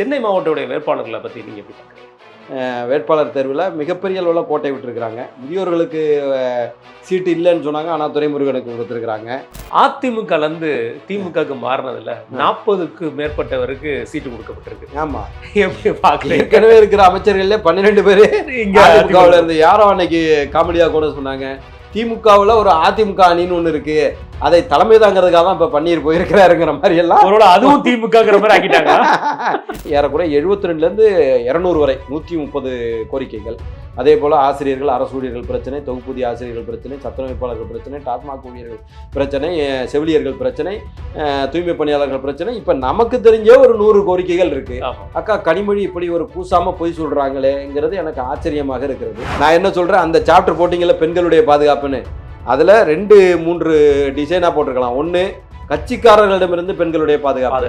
சென்னை மாவட்டோடைய வேட்பாளர்களை பற்றி நீங்கள் எப்படி பார்க்குறீங்க? வேட்பாளர் தேர்வில் மிகப்பெரிய அளவில் கோட்டை விட்டுருக்குறாங்க. முதியோர்களுக்கு சீட்டு இல்லைன்னு சொன்னாங்க, ஆனால் துரைமுருகனுக்கு கொடுத்துருக்குறாங்க. அதிமுகலேருந்து திமுகவுக்கு மாறினதில் 40க்கு மேற்பட்டவருக்கு சீட்டு கொடுக்கப்பட்டிருக்கு. ஆமாம், எப்படி பார்க்குறீங்க? ஏற்கனவே இருக்கிற அமைச்சர்கள்ல 12 பேர் இங்கே அதிமுகவில் இருந்து யாரோ அன்னைக்கு காமெடியாக கூட சொன்னாங்க, திமுகவில் ஒரு அதிமுக அணின்னு ஒன்று இருக்கு, அதை தலைமை தாங்கிறதுக்காக தான் இப்போ பன்னீர் போயிருக்கிறாருங்கிற மாதிரி எல்லாம் ஒரு அதுவும் திமுகங்கிற மாதிரி ஆக்கிட்டாங்க. ஏறக்குறைய 72லேருந்து 200 வரை 130 கோரிக்கைகள். அதே போல் ஆசிரியர்கள், அரசு ஊழியர்கள் பிரச்சனை, தொகுப்பூதிய ஆசிரியர்கள் பிரச்சனை, சத்துணமைப்பாளர்கள் பிரச்சனை, டாஸ்மாக் ஊழியர்கள் பிரச்சனை, செவிலியர்கள் பிரச்சனை, தூய்மை பணியாளர்கள் பிரச்சனை. இப்போ நமக்கு தெரிஞ்ச ஒரு 100 கோரிக்கைகள் இருக்கு. அக்கா கனிமொழி இப்படி ஒரு கூசாம பொய் சொல்றாங்களேங்கிறது எனக்கு ஆச்சரியமாக இருக்கிறது. நான் என்ன சொல்றேன், அந்த சாப்டர் போட்டிங்கல்ல பெண்களுடைய பாதுகாப்புன்னு, அதில் 2-3 டிசைனாக போட்டிருக்கலாம். ஒன்று, கட்சிக்காரர்களிடமிருந்து பெண்களுடைய பாதுகாப்பு,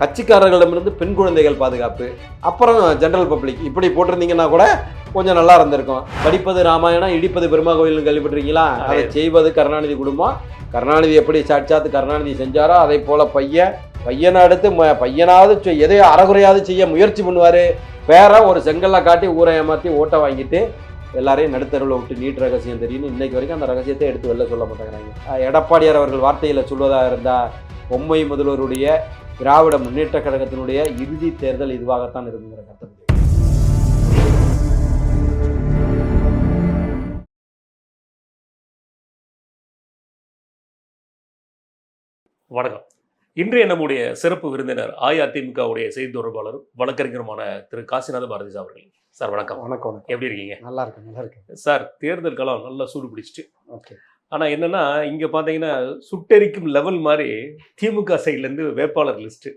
கட்சிக்காரர்களிடமிருந்து பெண் குழந்தைகள் பாதுகாப்பு, அப்புறம் ஜென்ரல் பப்ளிக், இப்படி போட்டிருந்தீங்கன்னா கூட கொஞ்சம் நல்லா இருந்திருக்கும். படிப்பது ராமாயணம், இடிப்பது பெருமா கோயில்னு கேள்விப்பட்டிருக்கீங்களா? அதை செய்வது கருணாநிதி குடும்பம். கருணாநிதி எப்படி சாட்சாத்து கருணாநிதி செஞ்சாரோ அதே போல் பையனை அடுத்து பையனாவது எதையோ அறகுறையாவது செய்ய முயற்சி பண்ணுவார். வேற ஒரு செங்கல்ல காட்டி ஊரை ஏமாற்றி ஓட்டை வாங்கிட்டு எல்லாரையும் நடுத்தருவில் விட்டு நீட் ரகசியம் தெரியும். இன்னைக்கு வரைக்கும் அந்த ரகசியத்தை எடுத்து வெளில சொல்ல மாட்டேங்கிறாங்க. எடப்பாடியார் அவர்கள் வார்த்தையில் சொல்வதாக இருந்தால், பொம்மை முதல்வருடைய திராவிட முன்னேற்ற கழகத்தினுடைய இறுதி தேர்தல் இதுவாகத்தான் இருக்குங்கிற கருத்து. வணக்கம். இன்றைய நம்முடைய சிறப்பு விருந்தினர் அஇஅதிமுகவுடைய செய்தி தொடர்பாளரும் வழக்கறிஞருமான திரு காசிநாத பாரதி அவர்கள். சார் வணக்கம். வணக்கம். எப்படி இருக்கீங்க? நல்லா இருக்கேன் சார். தேர்தல் காலம் நல்லா சூடு பிடிச்சிட்டு. ஓகே. ஆனால் என்னன்னா, இங்கே பார்த்தீங்கன்னா சுட்டெரிக்கும் லெவல் மாதிரி திமுக சைட்லேருந்து வேட்பாளர் லிஸ்ட்டு,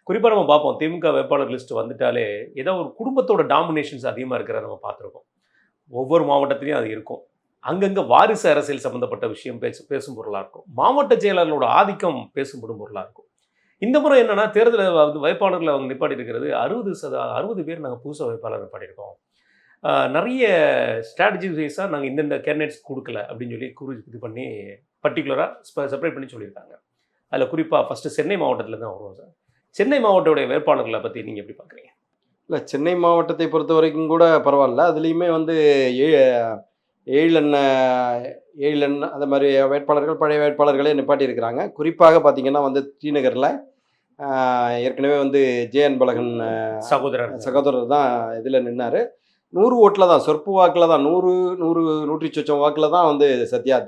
குறிப்பாக நம்ம பார்ப்போம், திமுக வேட்பாளர் லிஸ்ட்டு வந்துட்டாலே ஏதோ ஒரு குடும்பத்தோட டாமினேஷன்ஸ் அதிகமாக இருக்கிறத நம்ம பார்த்துருக்கோம். ஒவ்வொரு மாவட்டத்திலையும் அது இருக்கும். அங்கங்கே வாரிசு அரசியல் சம்மந்தப்பட்ட விஷயம் பேசும் பொருளாக இருக்கும். மாவட்ட செயலாளர்களோட ஆதிக்கம் பேசும்படும் பொருளாக இருக்கும். இந்த முறை என்னென்னா, தேர்தலில் வந்து வேட்பாளர்களை அவங்க நிப்பாட்டி இருக்கிறது 60 பேர் நாங்கள் புதுசாக வேட்பாளர் நிப்பாட்டியிருக்கோம். நிறைய ஸ்ட்ராட்டஜி வைஸாக நாங்கள் இந்தந்த கேண்டிடேட்ஸ் கொடுக்கல அப்படின்னு சொல்லி இது பண்ணி பர்டிகுலராக செப்பரேட் பண்ணி சொல்லியிருக்காங்க. அதில் குறிப்பாக ஃபஸ்ட்டு சென்னை மாவட்டத்தில் தான் வருவோம் சார். சென்னை மாவட்டோடைய வேட்பாளர்களை பற்றி நீங்கள் எப்படி பார்க்குறீங்க? இல்லை, சென்னை மாவட்டத்தை பொறுத்த வரைக்கும் கூட பரவாயில்ல. அதுலேயுமே வந்து 7 அந்த மாதிரி வேட்பாளர்கள் பழைய வேட்பாளர்களே நிப்பாட்டியிருக்கிறாங்க. குறிப்பாக பார்த்திங்கன்னா வந்து டிநகரில் ஏற்கனவே வந்து ஜேஎன் பலகன் சகோதரர் தான் இதில் நின்னார். 100 ஓட்டில் தான், சொற்பு வாக்கில் தான், 100 சொச்சம் வாக்கில் தான் வந்து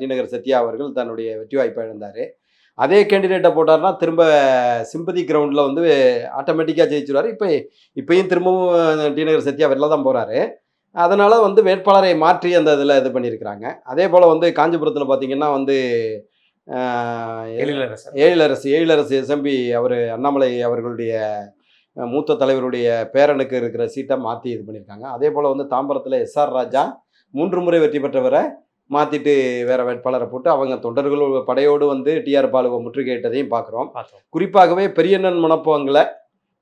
டிநகர் சத்யா அவர்கள் தன்னுடைய வெற்றி வாய்ப்பை இழந்தார். அதே கேண்டிடேட்டை போட்டார்னா திரும்ப சிம்பதி கிரவுண்டில் வந்து ஆட்டோமேட்டிக்காக ஜெயிச்சுருவார். இப்போயும் திரும்பவும் டிநகர் சத்யா வெளில தான் போகிறாரு. அதனால் வந்து வேட்பாளரை மாற்றி அந்த இதில் இது பண்ணியிருக்கிறாங்க. அதே போல் வந்து காஞ்சிபுரத்தில் பார்த்திங்கன்னா வந்து எழிலரசு எஸ்எம்பி அவர் அண்ணாமலை அவர்களுடைய மூத்த தலைவருடைய பேரனுக்கு இருக்கிற சீட்டை மாற்றி இது பண்ணியிருக்காங்க. அதே போல் வந்து தாம்பரத்தில் எஸ்ஆர் ராஜா 3 முறை வெற்றி பெற்றவரை மாற்றிட்டு வேறு வேட்பாளரை போட்டு அவங்க தொண்டர்கள் படையோடு வந்து டிஆர் பாலுவை முற்றுகையிட்டதையும் பார்க்குறோம். குறிப்பாகவே பெரியண்ணன் முனப்பவங்களை,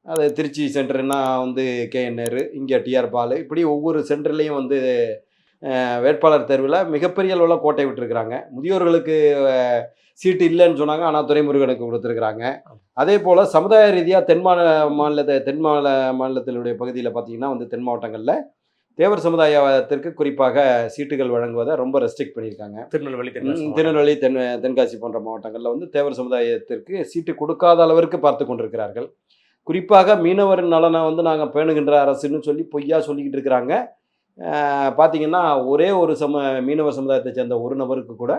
அது திருச்சி சென்டர்னா வந்து கேஎன்ஆர், இங்கே டிஆர் பாலு, இப்படி ஒவ்வொரு சென்டர்லேயும் வந்து வேட்பாளர் தேர்வில் மிகப்பெரிய அளவில் கோட்டை விட்டுருக்குறாங்க. முதியோர்களுக்கு சீட்டு இல்லைன்னு சொன்னாங்க, ஆனால் துரைமுருகனுக்கு கொடுத்துருக்குறாங்க. அதே போல் சமுதாய ரீதியாக தென் மாநிலத்தினுடைய பகுதியில் பார்த்திங்கன்னா வந்து தென் மாவட்டங்களில் தேவர் சமுதாயத்திற்கு குறிப்பாக சீட்டுகள் வழங்குவதை ரொம்ப ரெஸ்ட்ரிக்ட் பண்ணியிருக்காங்க. திருநெல்வேலி தென்காசி போன்ற மாவட்டங்களில் வந்து தேவர் சமுதாயத்திற்கு சீட்டு கொடுக்காத அளவிற்கு பார்த்து கொண்டிருக்கிறார்கள். குறிப்பாக மீனவர் நலனை வந்து நாங்கள் பேணுகின்ற அரசுன்னு சொல்லி பொய்யா சொல்லிக்கிட்டு இருக்கிறாங்க. பார்த்திங்கன்னா ஒரே ஒரு மீனவர் சமுதாயத்தை சேர்ந்த ஒரு நபருக்கு கூட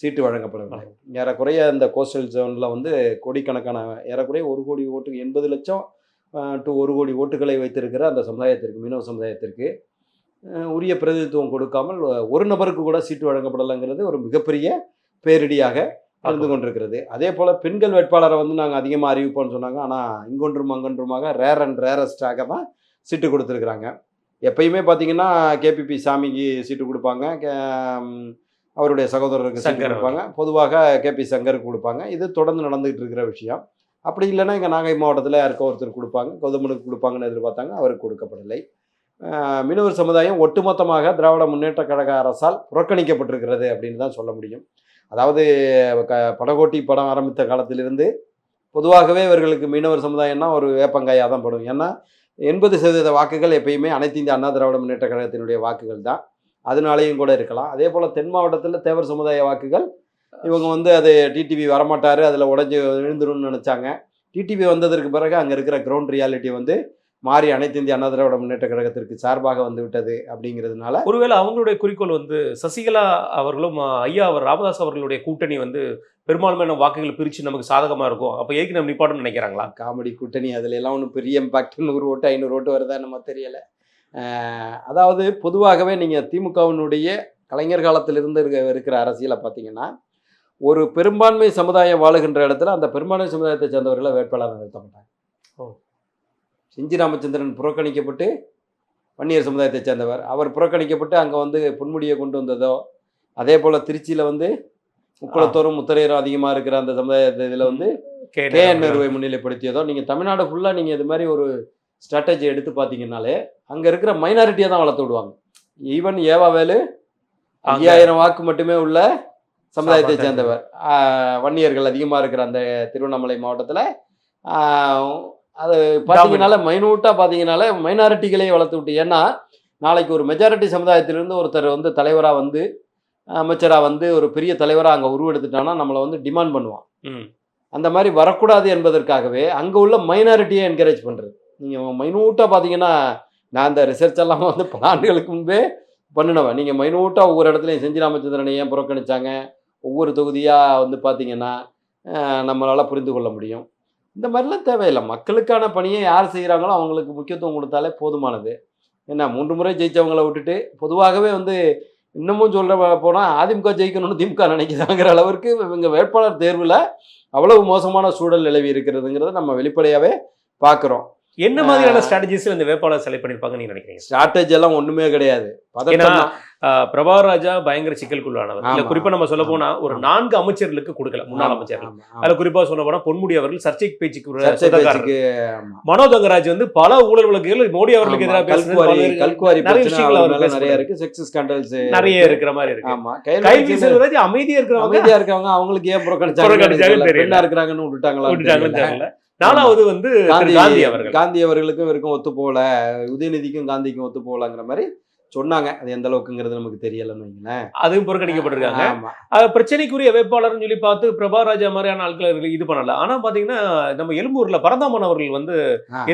சீட்டு வழங்கப்படவில்லை. ஏறக்குறைய இந்த கோஸ்டல் ஜோனில் வந்து கோடிக்கணக்கான ஏறக்குறைய 1 கோடி ஓட்டு 80 லட்சம் டு 1 கோடி ஓட்டுகளை வைத்திருக்கிற அந்த சமுதாயத்திற்கு, மீனவ சமுதாயத்திற்கு உரிய பிரதிநிதித்துவம் கொடுக்காமல் ஒரு நபருக்கு கூட சீட்டு வழங்கப்படலைங்கிறது ஒரு மிகப்பெரிய பேரிடியாக இருந்து கொண்டிருக்கிறது. அதே போல் பெண்கள் வேட்பாளரை வந்து நாங்கள் அதிகமாக அறிவிப்போம்னு சொன்னாங்க. ஆனால் இங்கொன்றும் அங்கொன்றுமாக ரேரஸ்டாக தான் சீட்டு கொடுத்துருக்குறாங்க. எப்பயுமே பார்த்திங்கன்னா கேபிபி சாமிக்கு சீட்டு கொடுப்பாங்க, அவருடைய சகோதரருக்கு சீட்டு கொடுப்பாங்க, பொதுவாக கேபி சங்கருக்கு கொடுப்பாங்க. இது தொடர்ந்து நடந்துகிட்டு இருக்கிற விஷயம். அப்படி இல்லைன்னா இங்கே நாகை மாவட்டத்தில் யாருக்கோ ஒருத்தர் கொடுப்பாங்க, கௌதமனுக்கு கொடுப்பாங்கன்னு எதிர்பார்த்தாங்க, அவருக்கு கொடுக்கப்படவில்லை. மீனவர் சமுதாயம் ஒட்டுமொத்தமாக திராவிட முன்னேற்ற கழக அரசால் புறக்கணிக்கப்பட்டிருக்கிறது அப்படின்னு தான் சொல்ல முடியும். அதாவது படகோட்டி படம் ஆரம்பித்த காலத்திலிருந்து பொதுவாகவே இவர்களுக்கு மீனவர் சமுதாயம்னா ஒரு வேப்பங்காயாக தான் படும். ஏன்னா 80% வாக்குகள் எப்பயுமே அனைத்து இந்திய அண்ணா திராவிட முன்னேற்ற கழகத்தினுடைய வாக்குகள் தான். அதனாலேயும் கூட இருக்கலாம். அதே போல் தென் மாவட்டத்தில் தேவர் சமுதாய வாக்குகள் இவங்க வந்து அது டிடிவி வரமாட்டார், அதில் உடஞ்சி விழுந்துரும்னு நினச்சாங்க. டிடிவி வந்ததற்கு பிறகு அங்கே இருக்கிற கிரவுண்ட் ரியாலிட்டி வந்து மாறி அனைத்து இந்திய அண்ணா திராவிட முன்னேற்ற கழகத்திற்கு சார்பாக வந்து விட்டது. அப்படிங்கிறதுனால ஒருவேளை அவங்களுடைய குறிக்கோள் வந்து சசிகலா அவர்களும் ஐயா அவர் ராமதாஸ் அவர்களுடைய கூட்டணி வந்து பெரும்பான்மையான வாக்குகள் பிரித்து நமக்கு சாதகமாக இருக்கும், அப்போ ஏக்கு நம்ம நிப்பாட்டணும்னு நினைக்கிறாங்களா? காமெடி கூட்டணி அதில் எல்லாம் ஒன்றும் பெரிய இம்பாக்ட் 100 ஓட்டு 500 ஓட்டு வருதா நம்ம தெரியலை. அதாவது பொதுவாகவே நீங்கள் திமுகவினுடைய கலைஞர் காலத்திலிருந்து இருக்கிற அரசியலை பார்த்தீங்கன்னா, ஒரு பெரும்பான்மை சமுதாயம் வாழுகின்ற இடத்துல அந்த பெரும்பான்மை சமுதாயத்தை சேர்ந்தவர்களை வேட்பாளர் நிறுத்த மாட்டாங்க. செஞ்சி ராமச்சந்திரன் புறக்கணிக்கப்பட்டு வன்னியர் சமுதாயத்தை சேர்ந்தவர், அவர் புறக்கணிக்கப்பட்டு அங்கே வந்து பொன்முடியை கொண்டு வந்ததோ, அதே போல் திருச்சியில் வந்து முக்குளத்தோறும் முத்தரையரும் அதிகமாக இருக்கிற அந்த சமுதாயத்தை இதில் வந்து KN நேருவை முன்னிலைப்படுத்தியதோ, நீங்கள் தமிழ்நாடு ஃபுல்லாக நீங்கள் இது மாதிரி ஒரு ஸ்ட்ராட்டஜி எடுத்து பார்த்தீங்கன்னாலே அங்கே இருக்கிற மைனாரிட்டியை தான் வளர்த்து விடுவாங்க. ஈவன் ஏவாவேலு 5000 வாக்கு மட்டுமே உள்ள சமுதாயத்தை சேர்ந்தவர், வன்னியர்கள் அதிகமாக இருக்கிற அந்த திருவண்ணாமலை மாவட்டத்தில் அது பார்த்தீங்கனால மைனூட்டாக பார்த்தீங்கனால மைனாரிட்டிகளே வளர்த்து விட்டு. ஏன்னா நாளைக்கு ஒரு மெஜாரிட்டி சமுதாயத்திலிருந்து ஒருத்தர் வந்து தலைவராக வந்து அமைச்சராக வந்து ஒரு பெரிய தலைவராக அங்கே உருவெடுத்துட்டான்னா நம்மளை வந்து டிமாண்ட் பண்ணுவான். அந்த மாதிரி வரக்கூடாது என்பதற்காகவே அங்கே உள்ள மைனாரிட்டியை என்கரேஜ் பண்ணுறது. நீங்கள் மைனூட்டாக பார்த்தீங்கன்னா, நான் அந்த ரிசர்ச் எல்லாம் வந்து பல ஆண்டுகளுக்கு முன்பே பண்ணினவன். நீங்கள் மைனூட்டாக ஒவ்வொரு இடத்துலையும் செஞ்சி ராமச்சந்திரனை ஏன் புறக்கணிச்சாங்க, ஒவ்வொரு தொகுதியாக வந்து பார்த்தீங்கன்னா நம்மளால் புரிந்து கொள்ள முடியும். இந்த மாதிரிலாம் தேவையில்லை. மக்களுக்கான பணியை யார் செய்கிறாங்களோ அவங்களுக்கு முக்கியத்துவம் கொடுத்தாலே போதுமானது. ஏன்னா 3 முறை ஜெயித்தவங்களை விட்டுட்டு பொதுவாகவே வந்து இன்னமும் சொல்ல போனால் அதிமுக ஜெயிக்கணும்னு திமுக நினைக்கிறாங்கிற அளவிற்கு இவங்க வேட்பாளர் தேர்வில் அவ்வளவு மோசமான சூழல் நிலவி இருக்கிறதுங்கிறத நம்ம வெளிப்படையாகவே பார்க்குறோம். என்ன மாதிரியான ஸ்ட்ராட்டஜிஸ் இந்த வேட்பாளர் செலக்ட் பண்ணியிருப்பாங்க நீங்க நினைக்கிறீங்க? ஸ்ட்ராட்டஜி எல்லாம் ஒண்ணுமே கிடையாது. பிரபாகர் ராஜா பயங்கர சிக்கலுக்குள்ளானவர். இல்ல குறிப்பா நம்ம சொல்ல போனா ஒரு 4 அமைச்சர்களுக்கு கொடுக்கல, முன்னாள் அமைச்சர்கள். அதுல குறிப்பா சொல்ல போனா பொன்முடி அவர்கள் சர்ச்சை பேச்சுக்கு, மனோ தங்கராஜ் வந்து பல ஊழல் வழக்குகள் மோடி அவர்களுக்கு எதிராக நிறைய விஷயங்கள் நிறைய இருக்கு, செக்ஸ் ஸ்கேண்டல்ஸ் நிறைய இருக்கிற மாதிரி இருக்கு. ஆமா, கைவி செல்வராஜ் அமைதியா இருக்கிறவங்க அவங்களுக்கு ஏன் புறக்கணிச்சாங்க, பெண்ணா இருக்கிறாங்கன்னு விட்டுட்டாங்கன்னு தெரியல. 4வது வந்து காந்தி அவர்களுக்கும் இவருக்கும் ஒத்து போல, உதயநிதிக்கும் காந்திக்கும் ஒத்து போலங்கிற மாதிரி சொன்னாங்க. அது எந்த அளவுக்குங்கிறது நமக்கு தெரியலன்னு வைங்களேன். அதுவும் புறக்கணிக்கப்பட்டிருக்காங்க. பிரச்சனைக்குரிய வேட்பாளர்னு சொல்லி பார்த்து பிரபாகர் ராஜா மாதிரியான ஆட்கள் இது பண்ணல. ஆனா பாத்தீங்கன்னா நம்ம எழும்பூர்ல பரந்தாமன் அவர்கள் வந்து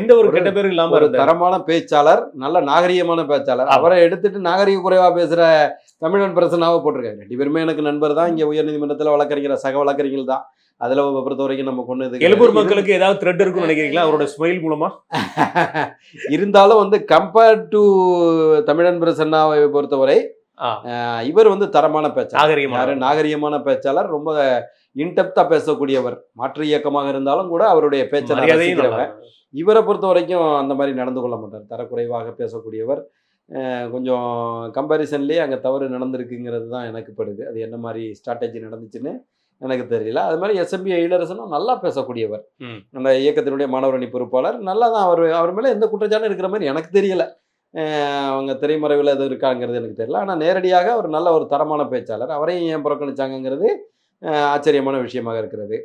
எந்த ஒரு கெட்ட பேரும் இல்லாம ஒரு தரமான பேச்சாளர், நல்ல நாகரீகமான பேச்சாளர். அவரை எடுத்துட்டு நாகரீக குறைவா பேசுற தமிழன் பிரசன்னாவை போட்டிருக்காங்க. 2 பேருமே எனக்கு நண்பர் தான். இங்க உயர்நீதிமன்றத்தில் வழக்கறிஞர், சக வழக்கறிஞர்கள் தான். அதில் பொறுத்த வரைக்கும் நம்ம கொண்டு எழும்பூர் மக்களுக்கு ஏதாவது த்ரெட் இருக்குன்னு நினைக்கிறீங்களா அவரோட ஸ்மைல் மூலமா? இருந்தாலும் வந்து கம்பேர்ட் டு தமிழன் பிரசன்னாவை பொறுத்தவரை இவர் வந்து தரமான பேச்சாளர், நாகரிகமான பேச்சாளர், ரொம்ப இன்டெப்தா பேசக்கூடியவர். மாற்று இயக்கமாக இருந்தாலும் கூட அவருடைய பேச்சாளர். இவரை பொறுத்த வரைக்கும் அந்த மாதிரி நடந்து கொள்ள மாட்டார். தரக்குறைவாக பேசக்கூடியவர். கொஞ்சம் கம்பேரிசன்லேயே அங்கே தவறு நடந்திருக்குங்கிறது தான் எனக்கு படுது. அது என்ன மாதிரி ஸ்ட்ராட்டஜி நடந்துச்சுன்னு எனக்கு தெரியல. அது மாதிரி எஸ்எம்பி இளரசனும் நல்லா பேசக்கூடியவர். அந்த இயக்கத்தினுடைய மாணவரணி பொறுப்பாளர். நல்லா தான் அவர் மேலே எந்த குற்றச்சாட்டும் இருக்கிற மாதிரி எனக்கு தெரியல. அவங்க திரைமறைவில் எதுவும் இருக்காங்கிறது எனக்கு தெரியல. ஆனால் நேரடியாக அவர் நல்ல ஒரு தரமான பேச்சாளர். அவரையும் ஏன் புறக்கணிச்சாங்கிறது ஆச்சரியமான விஷயமாக இருக்கிறது.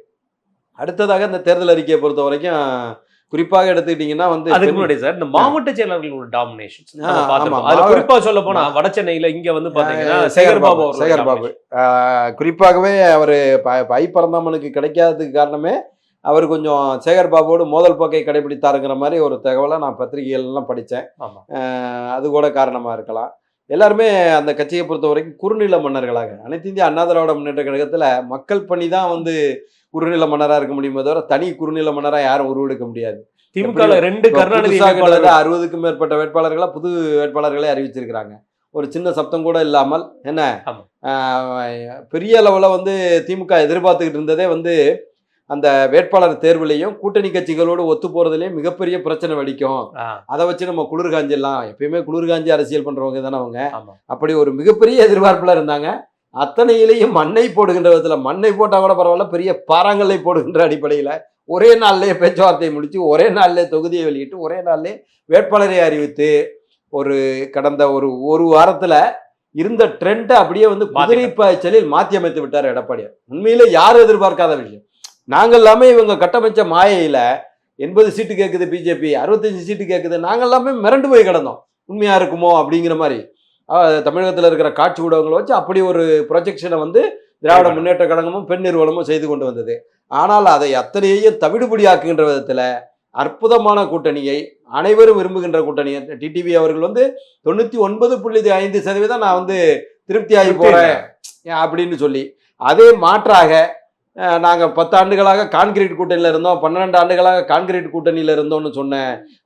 அடுத்ததாக இந்த தேர்தல் அறிக்கையை பொறுத்த வரைக்கும் குறிப்பாக எடுத்துக்கிட்டீங்கன்னா வந்து அதுக்கு முன்னாடி சார் இந்த மாவட்ட செயலாளர்களோட டாமினேஷன் குறிப்பா சொல்ல போனா வட சென்னையில இங்க வந்து பாத்தீங்கன்னா சேகர் பாபு குறிப்பாகவே அவர் ஐ பரந்தாமனுக்கு கிடைக்காததுக்கு காரணமே அவர் கொஞ்சம் சேகர் பாபுவோடு மோதல் போக்கை கடைபிடித்தாருங்கிற மாதிரி ஒரு தகவலை நான் பத்திரிகைகள்லாம் படித்தேன். அது கூட காரணமாக இருக்கலாம். எல்லாருமே அந்த கட்சியை பொறுத்த வரைக்கும் குறுநில மன்னர்களாக, அனைத்து இந்திய அண்ணா திராவிட முன்னேற்ற கழகத்தில் மக்கள் பணி தான் வந்து குறுநில மன்னராக இருக்க முடியுமே தவிர தனி குறுநில மன்னராக யாரும் உருவெடுக்க முடியாது. திமுக 2 கருணாநிதி 60க்கும் மேற்பட்ட வேட்பாளர்களா புது வேட்பாளர்களே அறிவிச்சிருக்கிறாங்க. ஒரு சின்ன சப்தம் கூட இல்லாமல். என்ன பெரிய அளவில் வந்து திமுக எதிர்பார்த்துக்கிட்டு இருந்ததே வந்து அந்த வேட்பாளர் தேர்வுலையும் கூட்டணி கட்சிகளோடு ஒத்து போறதுலயும் மிகப்பெரிய பிரச்சனை வெடிக்கும். அதை வச்சு நம்ம குளிர்காஞ்சிடலாம். எப்பயுமே குளிர்காஞ்சி அரசியல் பண்றவங்க தானே அவங்க. அப்படி ஒரு மிகப்பெரிய எதிர்பார்ப்புல இருந்தாங்க. அத்தனையிலையும் மண்ணை போடுகின்ற விதத்துல, மண்ணை போட்டா கூட பரவாயில்ல, பெரிய பாறாங்கல்லை போடுகின்ற அடிப்படையில ஒரே நாள்லயே பேச்சுவார்த்தையை முடிச்சு, ஒரே நாள்லயே தொகுதியை வெளியிட்டு, ஒரே நாள்லயே வேட்பாளரை அறிவித்து ஒரு கடந்த ஒரு வாரத்துல இருந்த ட்ரெண்டை அப்படியே வந்து குதிரை பாய்ச்சலில் மாற்றி அமைத்து விட்டார் எடப்பாடியார். உண்மையிலே யாரும் எதிர்பார்க்காத விஷயம். நாங்கள் எல்லாமே இவங்க கட்டமைச்ச மாயையில 80 சீட்டு கேட்குது பிஜேபி, 65 சீட்டு கேட்குது, நாங்கள் எல்லாமே மிரண்டு போய் கிடந்தோம். உண்மையா இருக்குமோ அப்படிங்கிற மாதிரி தமிழகத்தில் இருக்கிற காட்சி ஊடகங்களை வச்சு அப்படி ஒரு ப்ரொஜெக்ஷனை வந்து திராவிட முன்னேற்ற கழகமும் பெண் நிறுவனமும் செய்து கொண்டு வந்தது. ஆனால் அதை அத்தனையையும் தவிடுபடியாக்குகின்ற விதத்தில் அற்புதமான கூட்டணியை, அனைவரும் விரும்புகின்ற கூட்டணியை டிடிவி அவர்கள் வந்து 99.5% நான் வந்து திருப்தியாகி போறேன் அப்படின்னு சொல்லி, அதே மாற்றாக நாங்கள் 10 ஆண்டுகளாக கான்கிரீட் கூட்டணியில் இருந்தோம், 12 ஆண்டுகளாக கான்கிரீட் கூட்டணியில் இருந்தோம்னு சொன்ன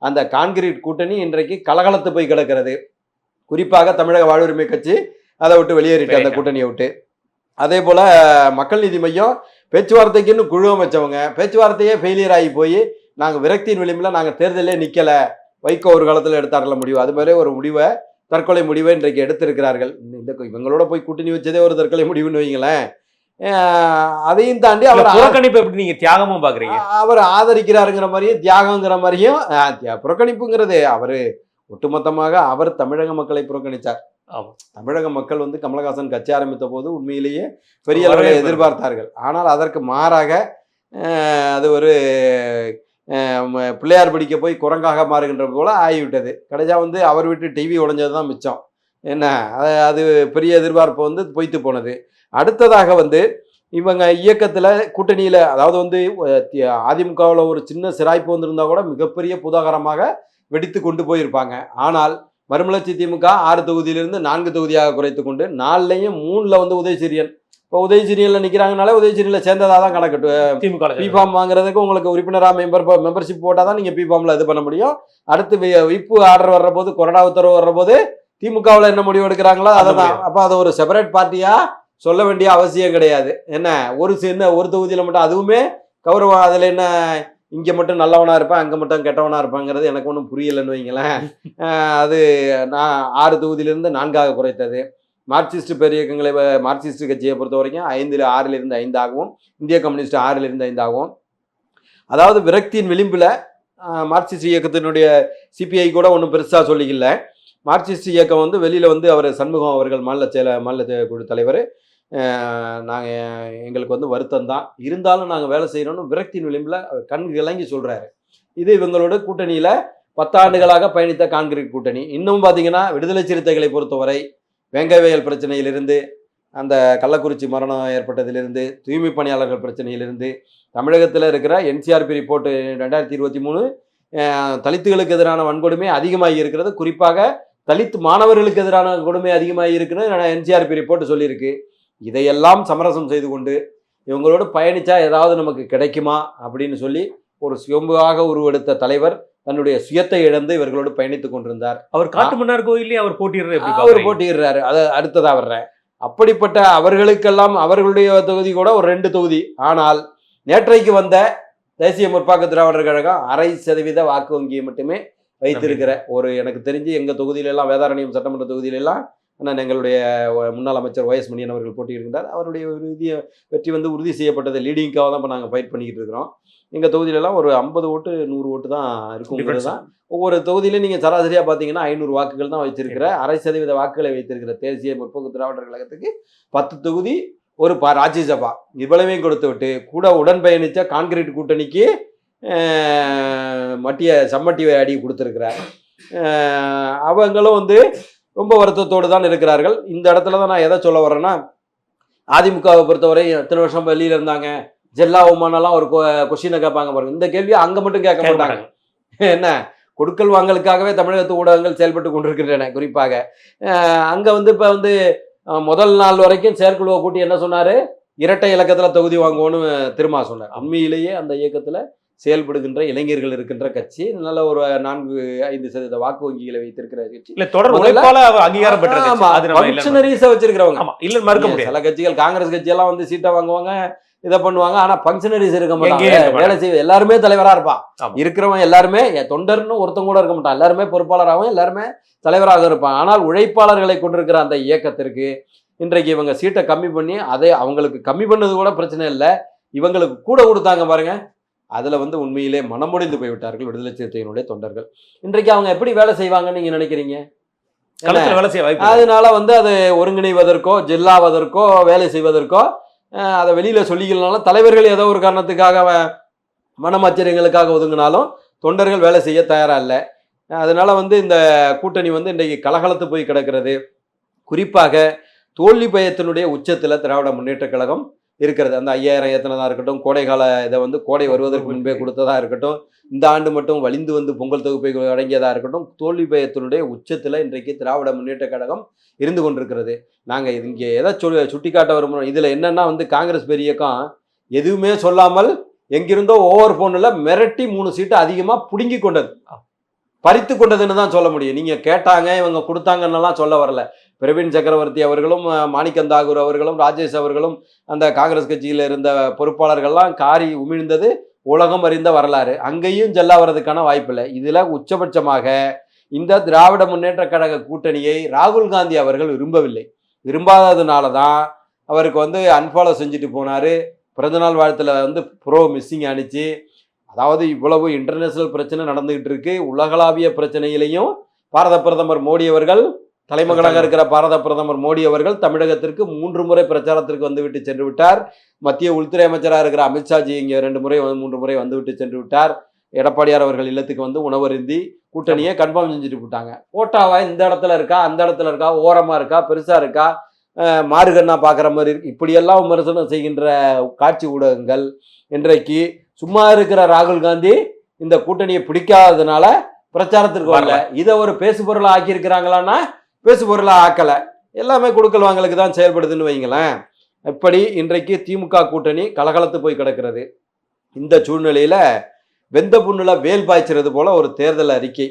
அந்த கான்கிரீட் கூட்டணி இன்றைக்கு கலகலத்து போய் கிடக்கிறது. குறிப்பாக தமிழக வாழ்வுரிமை கட்சி அதை விட்டு வெளியேறிட்டு அந்த கூட்டணியை விட்டு. அதே போல் மக்கள் நீதி மையம் பேச்சுவார்த்தைக்குன்னு குழு அமைச்சவங்க பேச்சுவார்த்தையே ஃபெயிலியர் ஆகி போய் நாங்கள் விரக்தியின் விளிம்பில் நாங்கள் தேர்தலே நிற்கலை, வைகோ ஒரு காலத்தில் எடுத்தார்கள முடிவு, அது மாதிரி ஒரு முடிவை, தற்கொலை முடிவை இன்றைக்கு எடுத்திருக்கிறார்கள். இந்த இவங்களோட போய் கூட்டணி வச்சதே ஒரு தற்கொலை முடிவுன்னு வைங்களேன். அதையும் தாண்டி அவர் புறக்கணிப்பு எப்படி நீங்க தியாகமும் பாக்குறீங்க? அவர் ஆதரிக்கிறாருங்கிற மாதிரியும் தியாகங்கிற மாதிரியும் புறக்கணிப்புங்கிறது அவர் ஒட்டுமொத்தமாக அவர் தமிழக மக்களை புறக்கணித்தார். தமிழக மக்கள் வந்து கமலஹாசன் கட்சி ஆரம்பித்த போது உண்மையிலேயே பெரிய அளவில் எதிர்பார்த்தார்கள். ஆனால் அதற்கு மாறாக அது ஒரு பிள்ளையார் படிக்க போய் குரங்காக மாறுகின்ற போல ஆகிவிட்டது. கடைசியா வந்து அவர் விட்டு டிவி உடைஞ்சது தான் மிச்சம். என்ன அது பெரிய எதிர்பார்ப்பு வந்து பொய்த்து போனது. அடுத்ததாக வந்து இவங்க இயக்கத்தில் கூட்டணியில், அதாவது வந்து அதிமுகவில் ஒரு சின்ன சிராய்ப்பு வந்திருந்தா கூட மிகப்பெரிய புதாகரமாக வெடித்து கொண்டு போயிருப்பாங்க. ஆனால் மறுமலர்ச்சி திமுக 6 தொகுதியிலிருந்து 4 தொகுதியாக குறைத்து கொண்டு 4லையும் 3ல் வந்து உதயசூரியன், இப்போ உதயசூரியனில் நிற்கிறாங்கனாலே உதயசூரியனில் சேர்ந்ததாக தான் கணக்கட்டு. பிஃபார்ம் வாங்குறதுக்கு உங்களுக்கு உறுப்பினராக மெம்பர்ஷிப் போட்டால் தான் நீங்கள் பிஃபார்மில் இது பண்ண முடியும். அடுத்து விப்பு ஆர்டர் வர்ற போது, கொறடா உத்தரவு வர்ற போது திமுகவில் என்ன முடிவு எடுக்கிறாங்களோ அதை தான். அப்போ அதை ஒரு செப்பரேட் பார்ட்டியாக சொல்ல வேண்டிய அவசியம் கிடையாது. என்ன ஒரு தொகுதியில் மட்டும், அதுவுமே கௌரவம், அதில் என்ன இங்கே மட்டும் நல்லவனாக இருப்பேன் அங்கே மட்டும் கெட்டவனாக இருப்பாங்கிறது எனக்கு ஒன்றும் புரியலைன்னு வைங்களேன். அது நான் 6 தொகுதியிலிருந்து 4ஆக குறைத்தது. மார்க்சிஸ்ட் பெரியக்கங்களை, மார்க்சிஸ்ட் கட்சியை பொறுத்த வரைக்கும் 6லிருந்து 5 ஆகவும், இந்திய கம்யூனிஸ்ட் 6லிருந்து 5 ஆகவும், அதாவது விரக்தியின் விளிம்பில் மார்க்சிஸ்ட் இயக்கத்தினுடைய சிபிஐ கூட ஒன்றும் பெருசாக சொல்லிக்கல. மார்க்சிஸ்ட் இயக்கம் வந்து வெளியில் வந்து அவர் சண்முகம் அவர்கள் மாநில குழு தலைவர், நாங்கள் எங்களுக்கு வந்து வருத்தம் தான், இருந்தாலும் நாங்கள் வேலை செய்கிறோன்னு விரக்தியின் விளிம்பில் கண் கிளங்கி சொல்கிறாரு. இது இவங்களோட கூட்டணியில் 10 ஆண்டுகளாக பயணித்த கான்கிரீட் கூட்டணி. இன்னும் பார்த்தீங்கன்னா விடுதலை சிறுத்தைகளை பொறுத்தவரை வேங்கவேல் பிரச்சனையிலிருந்து, அந்த கள்ளக்குறிச்சி மரணம் ஏற்பட்டதிலிருந்து, தூய்மை பணியாளர்கள் பிரச்சனையிலிருந்து, தமிழகத்தில் இருக்கிற என்சிஆர்பி ரிப்போர்ட்டு 2023 தலித்துகளுக்கு எதிரான வன்கொடுமை அதிகமாகி இருக்கிறது, குறிப்பாக தலித் மாணவர்களுக்கு எதிரான கொடுமை அதிகமாகி இருக்கிறது என்சிஆர்பி ரிப்போர்ட் சொல்லியிருக்கு. இதையெல்லாம் சமரசம் செய்து கொண்டு இவங்களோடு பயணித்தா ஏதாவது நமக்கு கிடைக்குமா அப்படின்னு சொல்லி ஒரு சுயம்புவாக உருவெடுத்த தலைவர் தன்னுடைய சுயத்தை இழந்து இவர்களோடு பயணித்துக் கொண்டிருந்தார். அவர் காட்டுமன்னார் கோயிலே அவர் போட்டியிடுறாரு. அதை அடுத்ததா வர்றேன். அப்படிப்பட்ட அவர்களுக்கெல்லாம் அவர்களுடைய தொகுதி கூட ஒரு 2 தொகுதி. ஆனால் நேற்றைக்கு வந்த தேசிய முற்போக்கு திராவிடர் கழகம் 0.5% வாக்கு வங்கியை மட்டுமே வைத்திருக்கிற ஒரு, எனக்கு தெரிஞ்சு எங்கள் தொகுதியிலெல்லாம் வேதாரண்யம் சட்டமன்ற தொகுதியிலெல்லாம் ஆனால் எங்களுடைய முன்னாள் அமைச்சர் ஒய்எஸ் மணியன் அவர்கள் போட்டியிருந்தார். அவருடைய வெற்றி வந்து உறுதி செய்யப்பட்டது. லீடிங்காக தான் இப்போ நாங்கள் ஃபைட் பண்ணிக்கிட்டு இருக்கிறோம். எங்கள் தொகுதியிலலாம் ஒரு 50 ஓட்டு 100 ஓட்டு தான் இருக்குங்கிறது தான். ஒவ்வொரு தொகுதியிலையும் நீங்கள் சராசரியாக பார்த்தீங்கன்னா 500 வாக்குகள் தான் வைத்திருக்கிற, 0.5% வாக்குகளை வைத்திருக்கிற தேசிய முற்போக்கு திராவிடர் கழகத்துக்கு 10 தொகுதி, ஒரு ராஜ்யசபா, இவ்வளவையும் கொடுத்து விட்டு கூட உடன் பயணித்த கான்கிரீட் கூட்டணிக்கு சம்மட்டியை அடி கொடுத்துருக்கிறார். அவங்களும் வந்து ரொம்ப வருத்தத்தோடு தான் இருக்கிறார்கள். இந்த இடத்துல தான் நான் எதை சொல்ல வரேன்னா, அதிமுகவை பொறுத்தவரை எத்தனை வருஷம் வெளியில் இருந்தாங்க, ஜெல்லா உமானெல்லாம் ஒரு கொஸ்டினை கேட்பாங்க பாருங்க. இந்த கேள்வியை அங்கே மட்டும் கேட்க மாட்டாங்க. என்ன கொடுக்கல் வாங்கலுக்காகவே தமிழகத்து ஊடகங்கள் செயல்பட்டு கொண்டிருக்கின்றன. குறிப்பாக அங்கே வந்து இப்போ வந்து முதல் நாள் வரைக்கும் செயற்குழுவை கூட்டி என்ன சொன்னார், இரட்டை இலக்கத்தில் தொகுதி வாங்குவோன்னு திரும்ப சொன்னார். உண்மையிலேயே அந்த இயக்கத்தில் செயல்படுகின்ற இளைஞர்கள் இருக்கின்ற கட்சி, நல்ல ஒரு 4-5% வாக்கு வங்கிகளை வைத்திருக்கிற கட்சி, சில கட்சிகள் காங்கிரஸ் கட்சியெல்லாம் வந்து சீட்டை வாங்குவாங்க, இதை பண்ணுவாங்க. ஆனா பங்கனரிஸ் இருக்க மாட்டாங்க, வேலை செய்ய எல்லாருமே தலைவரா இருப்பான். இருக்கிறவன் எல்லாருமே தொண்டர்னு ஒருத்தங்க கூட இருக்க மாட்டான், எல்லாருமே பொறுப்பாளராகவும் எல்லாருமே தலைவராக இருப்பான். ஆனால் உழைப்பாளர்களை கொண்டிருக்கிற அந்த இயக்கத்திற்கு இன்றைக்கு இவங்க சீட்டை கம்மி பண்ணி, அதை அவங்களுக்கு கம்மி பண்ணது கூட பிரச்சனை இல்லை, இவங்களுக்கு கூட கொடுத்தாங்க பாருங்க. அதுல வந்து உண்மையிலே மனமுடைந்து போய்விட்டார்கள் விடுதலை சிறுத்தையினுடைய தொண்டர்கள். இன்றைக்கு அவங்க எப்படி வேலை செய்வாங்கன்னு நீங்க நினைக்கிறீங்க? அதனால வந்து அதை ஒருங்கிணைவதற்கோ ஜில்லாவதற்கோ வேலை செய்வதற்கோ அதை வெளியில் சொல்லிக்கலனாலும் தலைவர்கள் ஏதோ ஒரு காரணத்துக்காக மனமாச்சரியங்களுக்காக ஒதுங்கினாலும் தொண்டர்கள் வேலை செய்ய தயாராக இல்லை. அதனால இந்த கூட்டணி இன்றைக்கு கலகலத்து போய் கிடக்கிறது. குறிப்பாக தோல்வி பயத்தினுடைய உச்சத்தில் திராவிட முன்னேற்றக் கழகம் இருக்கிறது. அந்த 5000 ஏற்றினதாக இருக்கட்டும், கோடைகால இதை கோடை வருவதற்கு முன்பே கொடுத்ததாக இருக்கட்டும், இந்த ஆண்டு மட்டும் வலிந்து பொங்கல் தொகுப்பை அடங்கியதாக இருக்கட்டும், தோல்வி பயத்தினுடைய உச்சத்தில் இன்றைக்கு திராவிட முன்னேற்றக் கழகம் இருந்து கொண்டிருக்கிறது. நாங்கள் இங்கே எதை சுட்டி காட்ட விரும்புகிறோம், இதில் என்னென்னா காங்கிரஸ் பெரிய இயக்கம் எதுவுமே சொல்லாமல் எங்கிருந்தோ ஓவர் ஃபோனில் மிரட்டி 3 சீட்டு அதிகமாக பிடுங்கி கொண்டது, பறித்து கொண்டதுன்னு தான் சொல்ல முடியும். நீங்கள் கேட்டாங்க இவங்க கொடுத்தாங்கன்னெல்லாம் சொல்ல வரல. பிரவீன் சக்கரவர்த்தி அவர்களும், மாணிக்கம் தாகூர் அவர்களும், ராஜேஷ் அவர்களும், அந்த காங்கிரஸ் கட்சியில் இருந்த பொறுப்பாளர்கள்லாம் காரி உமிழ்ந்தது உலகம் அறிந்த வரலாறு. அங்கேயும் செல்லாவதுக்கான வாய்ப்பில்லை. இதில் உச்சபட்சமாக இந்த திராவிட முன்னேற்ற கழக கூட்டணியை ராகுல் காந்தி அவர்கள் விரும்பவில்லை. விரும்பாததுனால தான் அவருக்கு அன்ஃபாலோ செஞ்சுட்டு போனார். பிறந்தநாள் வாழ்த்தில் ப்ரோ மிஸ்ஸிங் அனுப்பிச்சு, அதாவது இவ்வளவு இன்டர்நேஷனல் பிரச்சனை நடந்துகிட்டு இருக்கு, உலகளாவிய பிரச்சனையிலையும் பாரத பிரதமர் மோடி அவர்கள், தலைமகனாக இருக்கிற பாரத பிரதமர் மோடி அவர்கள் தமிழகத்திற்கு 3 முறை பிரச்சாரத்திற்கு வந்துவிட்டு சென்று விட்டார். மத்திய உள்துறை அமைச்சராக இருக்கிற அமித்ஷாஜி இங்கே 2 முறை 3 முறை வந்துவிட்டு சென்று விட்டார். எடப்பாடியார் அவர்கள் இல்லத்துக்கு உணவருந்தி கூட்டணியை கன்ஃபார்ம் செஞ்சுட்டு விட்டாங்க. போட்டாவா இந்த இடத்துல இருக்கா, அந்த இடத்துல இருக்கா, ஓரமாக இருக்கா, பெருசாக இருக்கா, மாறுகண்ணா பார்க்குற மாதிரி இருக்கு, இப்படியெல்லாம் விமர்சனம் செய்கின்ற காட்சி ஊடகங்கள் இன்றைக்கு சும்மா இருக்கிற ராகுல் காந்தி இந்த கூட்டணியை பிடிக்காததுனால பிரச்சாரத்திற்கு வரல. இதை ஒரு பேசுபொருளை ஆக்கியிருக்கிறாங்களான்னா பேசுபொருளை ஆக்கலை, எல்லாமே கொடுக்கல் வாங்கலுக்கு தான் செயல்படுதுன்னு வைங்களேன். இப்படி இன்றைக்கு திமுக கூட்டணி கலகலத்து போய் கிடக்கிறது. இந்த சூழ்நிலையில வெந்த புண்ணுல வேல் பாய்ச்சிறது போல ஒரு தேர்தல் அறிக்கை.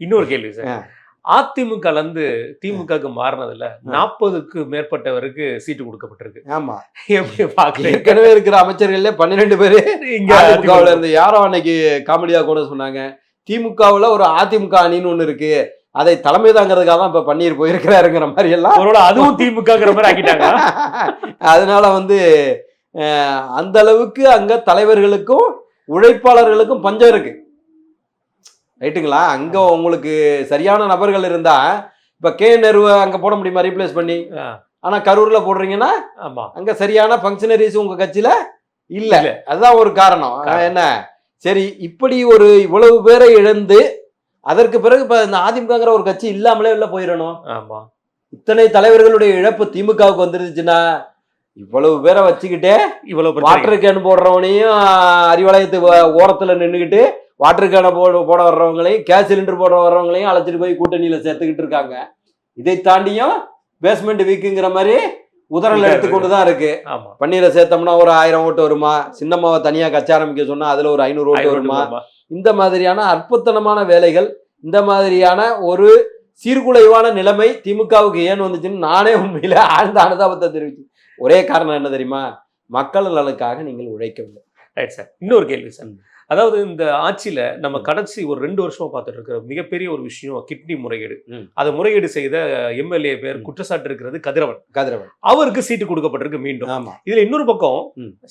இன்னொரு கேள்வி சார், அதிமுக திமுகவுக்கு மாறினதுல 40க்கு மேற்பட்டவருக்கு சீட்டு கொடுக்கப்பட்டிருக்கு. ஆமா, எப்படி பாக்குறீங்க? ஏற்கனவே இருக்கிற அமைச்சர்களே 12 பேரு இங்க அதிமுகவுல இருந்து. யாரோ அன்னைக்கு காமெடியா கூட சொன்னாங்க, திமுகவுல ஒரு அதிமுக அணின்னு ஒண்ணு இருக்கு, அதை தலைமை தாங்கிறதுக்காக தான் இப்ப பன்னீர் போயிருக்கிறாருங்கிற மாதிரி எல்லாம் அதுவும் திமுகங்கிற மாதிரி ஆக்கிட்டாங்க. அதனால அந்த அளவுக்கு அங்க தலைவர்களுக்கும் உழைப்பாளர்களுக்கும் பஞ்சம் இருக்கு, ரைட்டுங்களா? அங்க உங்களுக்கு சரியான நபர்கள் இருந்தா இப்ப நேருவை அங்க போட முடியுமா ரீப்ளேஸ் பண்ணி? ஆனா கரூர்ல போடுறீங்கன்னா அங்க சரியான பங்கனரிஸ் உங்க கட்சியில இல்ல. அதுதான் ஒரு காரணம். என்ன சரி, இப்படி ஒரு இவ்வளவு பேரை இழந்து அதற்கு பிறகு இப்ப இந்த அதிமுகங்கிற ஒரு கட்சி இல்லாமலே உள்ள போயிடணும். இத்தனை தலைவர்களுடைய இழப்பு திமுகவுக்கு வந்துருச்சுன்னா இவ்வளவு பேரை வச்சுக்கிட்டே இவ்வளவு வாட்டர் கேன் போடுறவனையும் அறிவாலயத்து ஓரத்துல நின்றுக்கிட்டு வாட்டர் கேனை போட வர்றவங்களையும் கேஸ் சிலிண்டர் போட வர்றவங்களையும் அழைச்சிட்டு போய் கூட்டணியில சேர்த்துக்கிட்டு இருக்காங்க. இதை தாண்டியும் பேஸ்மெண்ட் வீக்குங்கிற மாதிரி உதறல் எடுத்துக்கொண்டு தான் இருக்கு. பன்னீரை சேர்த்தோம்னா ஒரு 1000 ஓட்டு வருமா, சின்னம்மாவை தனியா கட்சி ஆரம்பிக்க சொன்னா அதுல ஒரு 500 ஓட்டு வருமா, இந்த மாதிரியான அற்புதமான வேலைகள், இந்த மாதிரியான ஒரு சீர்குலைவான நிலைமை திமுகவுக்கு ஏன் வந்துச்சுன்னு நானே உண்மையில ஆழ்ந்த அனுதாபத்தை தெரிவிச்சு. ஒரே காரணம் என்ன தெரியுமா, மக்கள் நலனுக்காக நீங்கள் உழைக்கவில்லை. Right sir. இன்னொரு கேள்வி சார், அதாவது இந்த ஆட்சியில நம்ம கடைசி ஒரு 2 வருஷமா பார்த்துட்டு இருக்கிற மிகப்பெரிய ஒரு விஷயம் கிட்னி முறைகேடு. அதை முறைகேடு செய்த எம்எல்ஏ பேர் குற்றச்சாட்டு இருக்கிறது கதிரவன். அவருக்கு சீட்டு கொடுக்கப்பட்டிருக்கு மீண்டும். இதுல இன்னொரு பக்கம்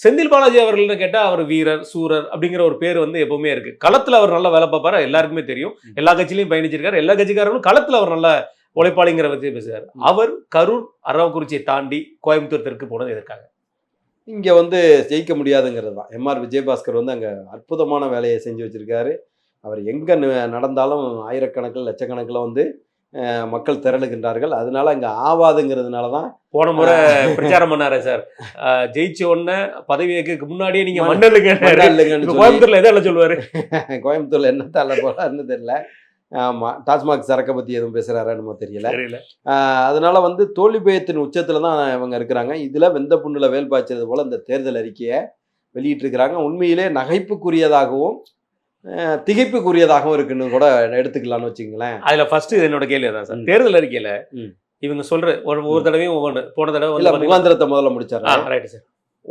செந்தில் பாலாஜி அவர்கள் கேட்டா அவர் வீரர் சூரர் அப்படிங்கிற ஒரு பேர் எப்பவுமே இருக்கு. களத்துல அவர் நல்லா வேலை பார்ப்பாரு, எல்லாருக்குமே தெரியும். எல்லா கட்சியிலையும் பயணிச்சிருக்காரு, எல்லா கட்சிக்காரர்களும் களத்துல அவர் நல்ல உழைப்பாளிங்கிற பற்றி பேசுறாரு. அவர் கரூர் அரவக்குறிச்சியை தாண்டி கோயம்புத்தூர் தெற்கு போனது எதற்காக? இங்கே ஜெயிக்க முடியாதுங்கிறது தான். எம்ஆர் விஜயபாஸ்கர் அங்கே அற்புதமான வேலையை செஞ்சு வச்சுருக்காரு. அவர் எங்கே நடந்தாலும் ஆயிரக்கணக்கில் லட்சக்கணக்கில் மக்கள் திரளுகின்றார்கள். அதனால அங்கே ஆவாதுங்கிறதுனால தான் போன முறை பிரச்சாரம் பண்ணாரு சார். ஜெயிச்ச உடனே பதவி ஏற்க முன்னாடியே நீங்கள் மண்ணல்லுங்க கோயம்புத்தூர்ல எதை சொல்லுவார்? கோயம்புத்தூர்ல என்ன தள்ள போறாருன்னு தெரியல. ஆமாம், டாஸ்மாக் சரக்கை பற்றி எதுவும் பேசுகிறாரான்னு தெரியல. அதனால தோல்வி பயத்தின் உச்சத்தில் தான் இவங்க இருக்கிறாங்க. இதில் வெந்த புண்ணுல வேல் பாய்ச்சது போல் இந்த தேர்தல் அறிக்கையை வெளியிட்டிருக்கிறாங்க. உண்மையிலே நகைப்புக்குரியதாகவும் திகைப்புக்குரியதாகவும் இருக்குன்னு கூட எடுத்துக்கலாம்னு வச்சுங்களேன். அதில் ஃபர்ஸ்ட் என்னோட கேள்வி தான் சார், தேர்தல் அறிக்கையில் இவங்க சொல்ற ஒரு தடவையும் போன தடவை இல்லை முகாந்திரத்தை முதல்ல முடிச்சாரு. Right sir.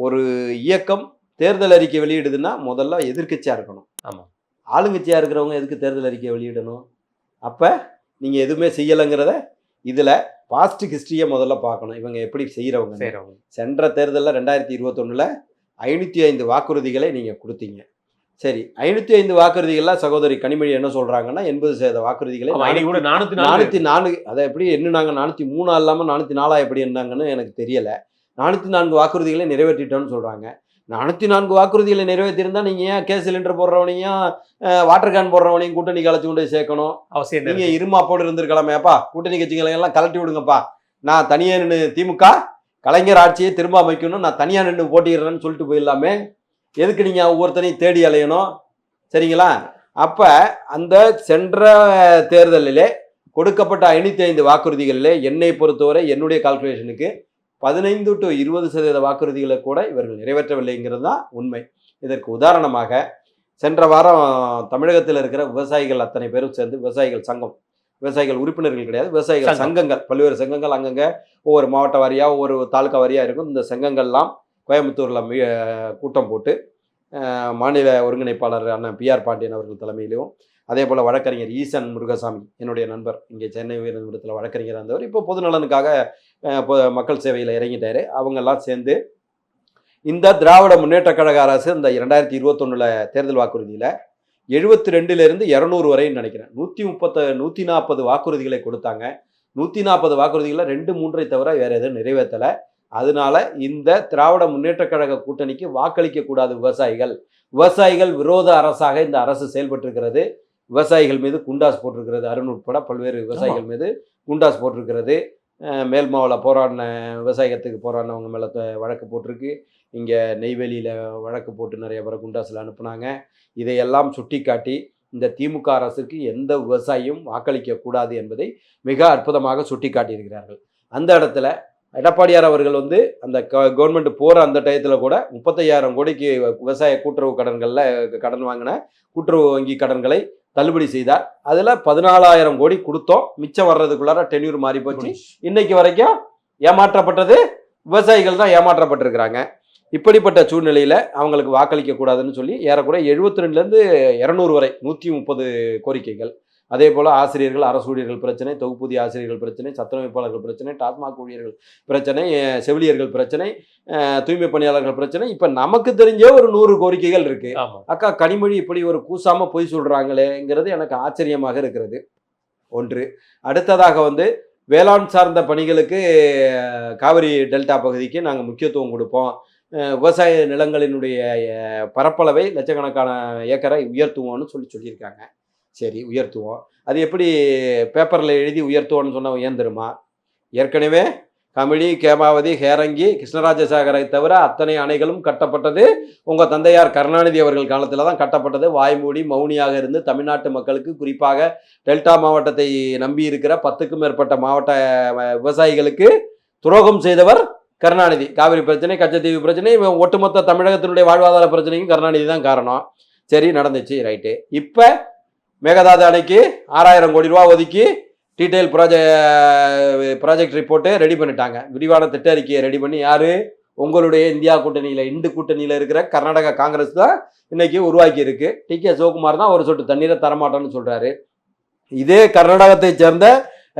ஒரு இயக்கம் தேர்தல் அறிக்கை வெளியிடுதுன்னா முதல்ல எதிர்க்கட்சியாக இருக்கணும். ஆமாம், ஆளுங்கட்சியாக இருக்கிறவங்க எதுக்கு தேர்தல் அறிக்கையை வெளியிடணும்? அப்போ நீங்கள் எதுவுமே செய்யலைங்கிறத இதில் பாஸ்ட் ஹிஸ்ட்ரியை முதல்ல பார்க்கணும். இவங்க எப்படி செய்கிறவங்க. சென்ற தேர்தலில் 2021 505 வாக்குறுதிகளை நீங்கள் கொடுத்தீங்க. சரி, 505 வாக்குறுதிகள்லாம் சகோதரி கனிமொழி என்ன சொல்கிறாங்கன்னா 80% வாக்குறுதிகளை 404. அதை எப்படி எண்ணுனாங்க? 403 இல்லாமல் 404 எப்படி எண்ணாங்கன்னு எனக்கு தெரியலை. 404 வாக்குறுதிகளை நிறைவேற்றிட்டோம்னு சொல்கிறாங்க. 404 வாக்குறுதிகளை நிறைவேற்றிருந்தா நீங்கள் ஏன் கேஸ் சிலிண்டர் போடுறவனையும் வாட்டர் கேன் போடுறவனையும் கூட்டணி கலைச்சு கொண்டு போய் சேர்க்கணும்? அவசியம் நீங்கள் இருமாப்போடு இருந்திருக்கலாமேப்பா, கூட்டணி கட்சிகளை எல்லாம் கலட்டி விடுங்கப்பா, நான் தனியாக நின்று திமுக கலைஞர் ஆட்சியை திரும்ப அமைக்கணும், நான் தனியாக நின்று போட்டிடுறேன்னு சொல்லிட்டு போயிடலாமே. எதுக்கு நீங்கள் ஒவ்வொருத்தனையும் தேடி அலையணும்? சரிங்களா? அப்போ அந்த சென்ற தேர்தலிலே கொடுக்கப்பட்ட 505 வாக்குறுதிகளிலே என்னை பொறுத்தவரை என்னுடைய கால்குலேஷனுக்கு 15 to 20% வாக்குறுதிகளை கூட இவர்கள் நிறைவேற்றவில்லைங்கிறது தான் உண்மை. இதற்கு உதாரணமாக சென்ற வாரம் தமிழகத்தில் இருக்கிற விவசாயிகள் அத்தனை பேரும் சேர்ந்து விவசாயிகள் சங்கம், விவசாயிகள் உறுப்பினர்கள் கிடையாது, விவசாயிகள் சங்கங்கள், பல்வேறு சங்கங்கள் அங்கங்கே ஒவ்வொரு மாவட்ட வாரியாக ஒவ்வொரு தாலுக்கா வாரியாக இருக்கும். இந்த சங்கங்கள்லாம் கோயம்புத்தூரில் கூட்டம் போட்டு மாநில ஒருங்கிணைப்பாளர் அண்ணன் PR பாண்டியன் அவர்கள் தலைமையிலும், அதே போல் வழக்கறிஞர் ஈசன் முருகசாமி என்னுடைய நண்பர், இங்கே சென்னை உயர்நீதிமன்றத்தில் வழக்கறிஞர் இருந்தவர், இப்போ பொது நலனுக்காக மக்கள் சேவையில் இறங்கிட்டார். அவங்கெல்லாம் சேர்ந்து இந்த திராவிட முன்னேற்ற கழக அரசு இந்த 2021 தேர்தல் வாக்குறுதியில் 72லேருந்து 200 வரைன்னு நினைக்கிறேன் 140 வாக்குறுதிகளை கொடுத்தாங்க. 140 வாக்குறுதிகளில் 2-3 தவிர வேறு எதுவும் நிறைவேற்றலை. அதனால இந்த திராவிட முன்னேற்ற கழக கூட்டணிக்கு வாக்களிக்கக்கூடாது விவசாயிகள் விரோத அரசாக இந்த அரசு செயல்பட்டிருக்கிறது. விவசாயிகள் மீது குண்டாஸ் போட்டிருக்கிறது. அருண் உட்பட பல்வேறு விவசாயிகள் மீது குண்டாஸ் போட்டிருக்கிறது. மேல்மாவில் போராடின விவசாயத்துக்கு போராடினவங்க மேலே வழக்கு போட்டிருக்கு. இங்கே நெய்வேலியில் வழக்கு போட்டு நிறைய பேரை குண்டாஸில் அனுப்புனாங்க. இதையெல்லாம் சுட்டி காட்டி இந்த திமுக அரசுக்கு எந்த விவசாயியும் வாக்களிக்கக்கூடாது என்பதை மிக அற்புதமாக சுட்டி காட்டியிருக்கிறார்கள். அந்த இடத்துல எடப்பாடியார் அவர்கள் அந்த கவர்மெண்ட் போகிற அந்த டயத்தில் கூட 35,000 கோடிக்கு விவசாய கூட்டுறவு கடன்களில் கடன் வாங்கின கூட்டுறவு வங்கி கடன்களை தள்ளுபடி செய்தார். அதில் 14,000 கோடி கொடுத்தோம். மிச்சம் வர்றதுக்குள்ளார டென்யூர் மாறி போச்சு. இன்னைக்கு வரைக்கும் ஏமாற்றப்பட்டது விவசாயிகள் தான் ஏமாற்றப்பட்டிருக்கிறாங்க. இப்படிப்பட்ட சூழ்நிலையில் அவங்களுக்கு வாக்களிக்க கூடாதுன்னு சொல்லி ஏறக்குறைய 72லேருந்து 200 வரை 130 கோரிக்கைகள். அதே போல் ஆசிரியர்கள், அரசு ஊழியர்கள் பிரச்சனை, தொகுப்பூதிய ஆசிரியர்கள் பிரச்சனை, சத்துணமைப்பாளர்கள் பிரச்சனை, டாஸ்மாக் ஊழியர்கள் பிரச்சனை, செவிலியர்கள் பிரச்சனை, தூய்மை பணியாளர்கள் பிரச்சனை, இப்போ நமக்கு தெரிஞ்ச ஒரு 100 கோரிக்கைகள் இருக்கு. அக்கா கனிமொழி இப்படி ஒரு கூசாம பொய் சொல்றாங்களேங்கிறது எனக்கு ஆச்சரியமாக இருக்கிறது. ஒன்று. அடுத்ததாக வேளாண் சார்ந்த பணிகளுக்கு காவிரி டெல்டா பகுதிக்கு நாங்கள் முக்கியத்துவம் கொடுப்போம், விவசாய நிலங்களினுடைய பரப்பளவை லட்சக்கணக்கான ஏக்கரை உயர்த்துவோம்னு சொல்லியிருக்காங்க. சரி, உயர்த்துவோம். அது எப்படி பேப்பரில் எழுதி உயர்த்துவோன்னு சொன்னால் ஏந்திருமா? ஏற்கனவே கமிழி, கேமாவதி, ஹேரங்கி, கிருஷ்ணராஜசாகரை தவிர அத்தனை அணைகளும் கட்டப்பட்டது உங்கள் தந்தையார் கருணாநிதி அவர்கள் காலத்தில் தான் கட்டப்பட்டது. வாய்மூடி மௌனியாக இருந்து தமிழ்நாட்டு மக்களுக்கு, குறிப்பாக டெல்டா மாவட்டத்தை நம்பி இருக்கிற 10க்கும் மேற்பட்ட மாவட்ட விவசாயிகளுக்கு துரோகம் செய்தவர் கருணாநிதி. காவிரி பிரச்சனை, கச்சத்தீவு பிரச்சனை, ஒட்டுமொத்த தமிழகத்தினுடைய வாழ்வாதார பிரச்சனைக்கும் கருணாநிதி தான் காரணம். சரி, நடந்துச்சு, ரைட்டு. இப்போ மேகதாது அணைக்கு 6,000 கோடி ரூபா ஒதுக்கி டீட்டெயில் ப்ராஜெக்ட் ரிப்போர்ட்டு ரெடி பண்ணிட்டாங்க. விரிவான திட்ட அறிக்கையை ரெடி பண்ணி யார்? உங்களுடைய இந்தியா கூட்டணியில், இந்து கூட்டணியில் இருக்கிற கர்நாடகா காங்கிரஸ் தான் இன்னைக்கு உருவாக்கி இருக்கு. TK சிவகுமார் தான் ஒரு சொட்டு தண்ணீரை தரமாட்டோன்னு சொல்கிறாரு. இதே கர்நாடகத்தை சேர்ந்த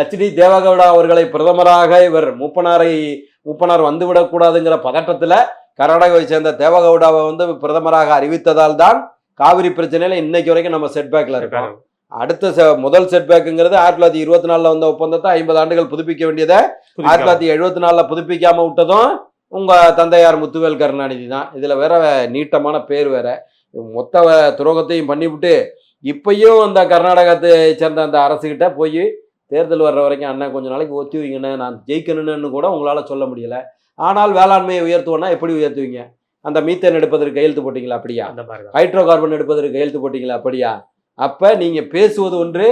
HD தேவகவுடா அவர்களை பிரதமராக இவர் மூப்பனார் வந்துவிடக்கூடாதுங்கிற பதட்டத்தில் கர்நாடகாவை சேர்ந்த தேவகவுடாவை பிரதமராக அறிவித்ததால் தான் காவிரி பிரச்சனையில இன்னைக்கு வரைக்கும் நம்ம செட்பேக்ல இருக்கோம். அடுத்த முதல் செட்பேக்குங்கிறது 1924 வந்த ஒப்பந்தத்தை 50 ஆண்டுகள் புதுப்பிக்க வேண்டியதை 1974 புதுப்பிக்காம விட்டதும் உங்க தந்தையார் முத்துவேல் கருணாநிதி தான். இதுல வேற நீட்டமான பேர் வேற. மொத்த துரோகத்தையும் பண்ணிவிட்டு இப்பயும் அந்த கர்நாடகத்தை சேர்ந்த அந்த அரசுகிட்ட போய் தேர்தல் வர்ற வரைக்கும் அண்ணன் கொஞ்ச நாளைக்கு ஒத்தி வைங்கன்னு, நான் ஜெயிக்கணும்னு கூட உங்களால சொல்ல முடியல. ஆனால் வேளாண்மையை உயர்த்துவோன்னா எப்படி உயர்த்துவீங்க? அந்த மீத்தேன் எடுப்பதற்கு கையெழுத்து போட்டிங்களா? அப்படியா? ஹைட்ரோ கார்பன் எடுப்பதற்கு கையெழுத்து போட்டிங்களா? அப்படியா? அப்போ நீங்கள் பேசுவது ஒன்று,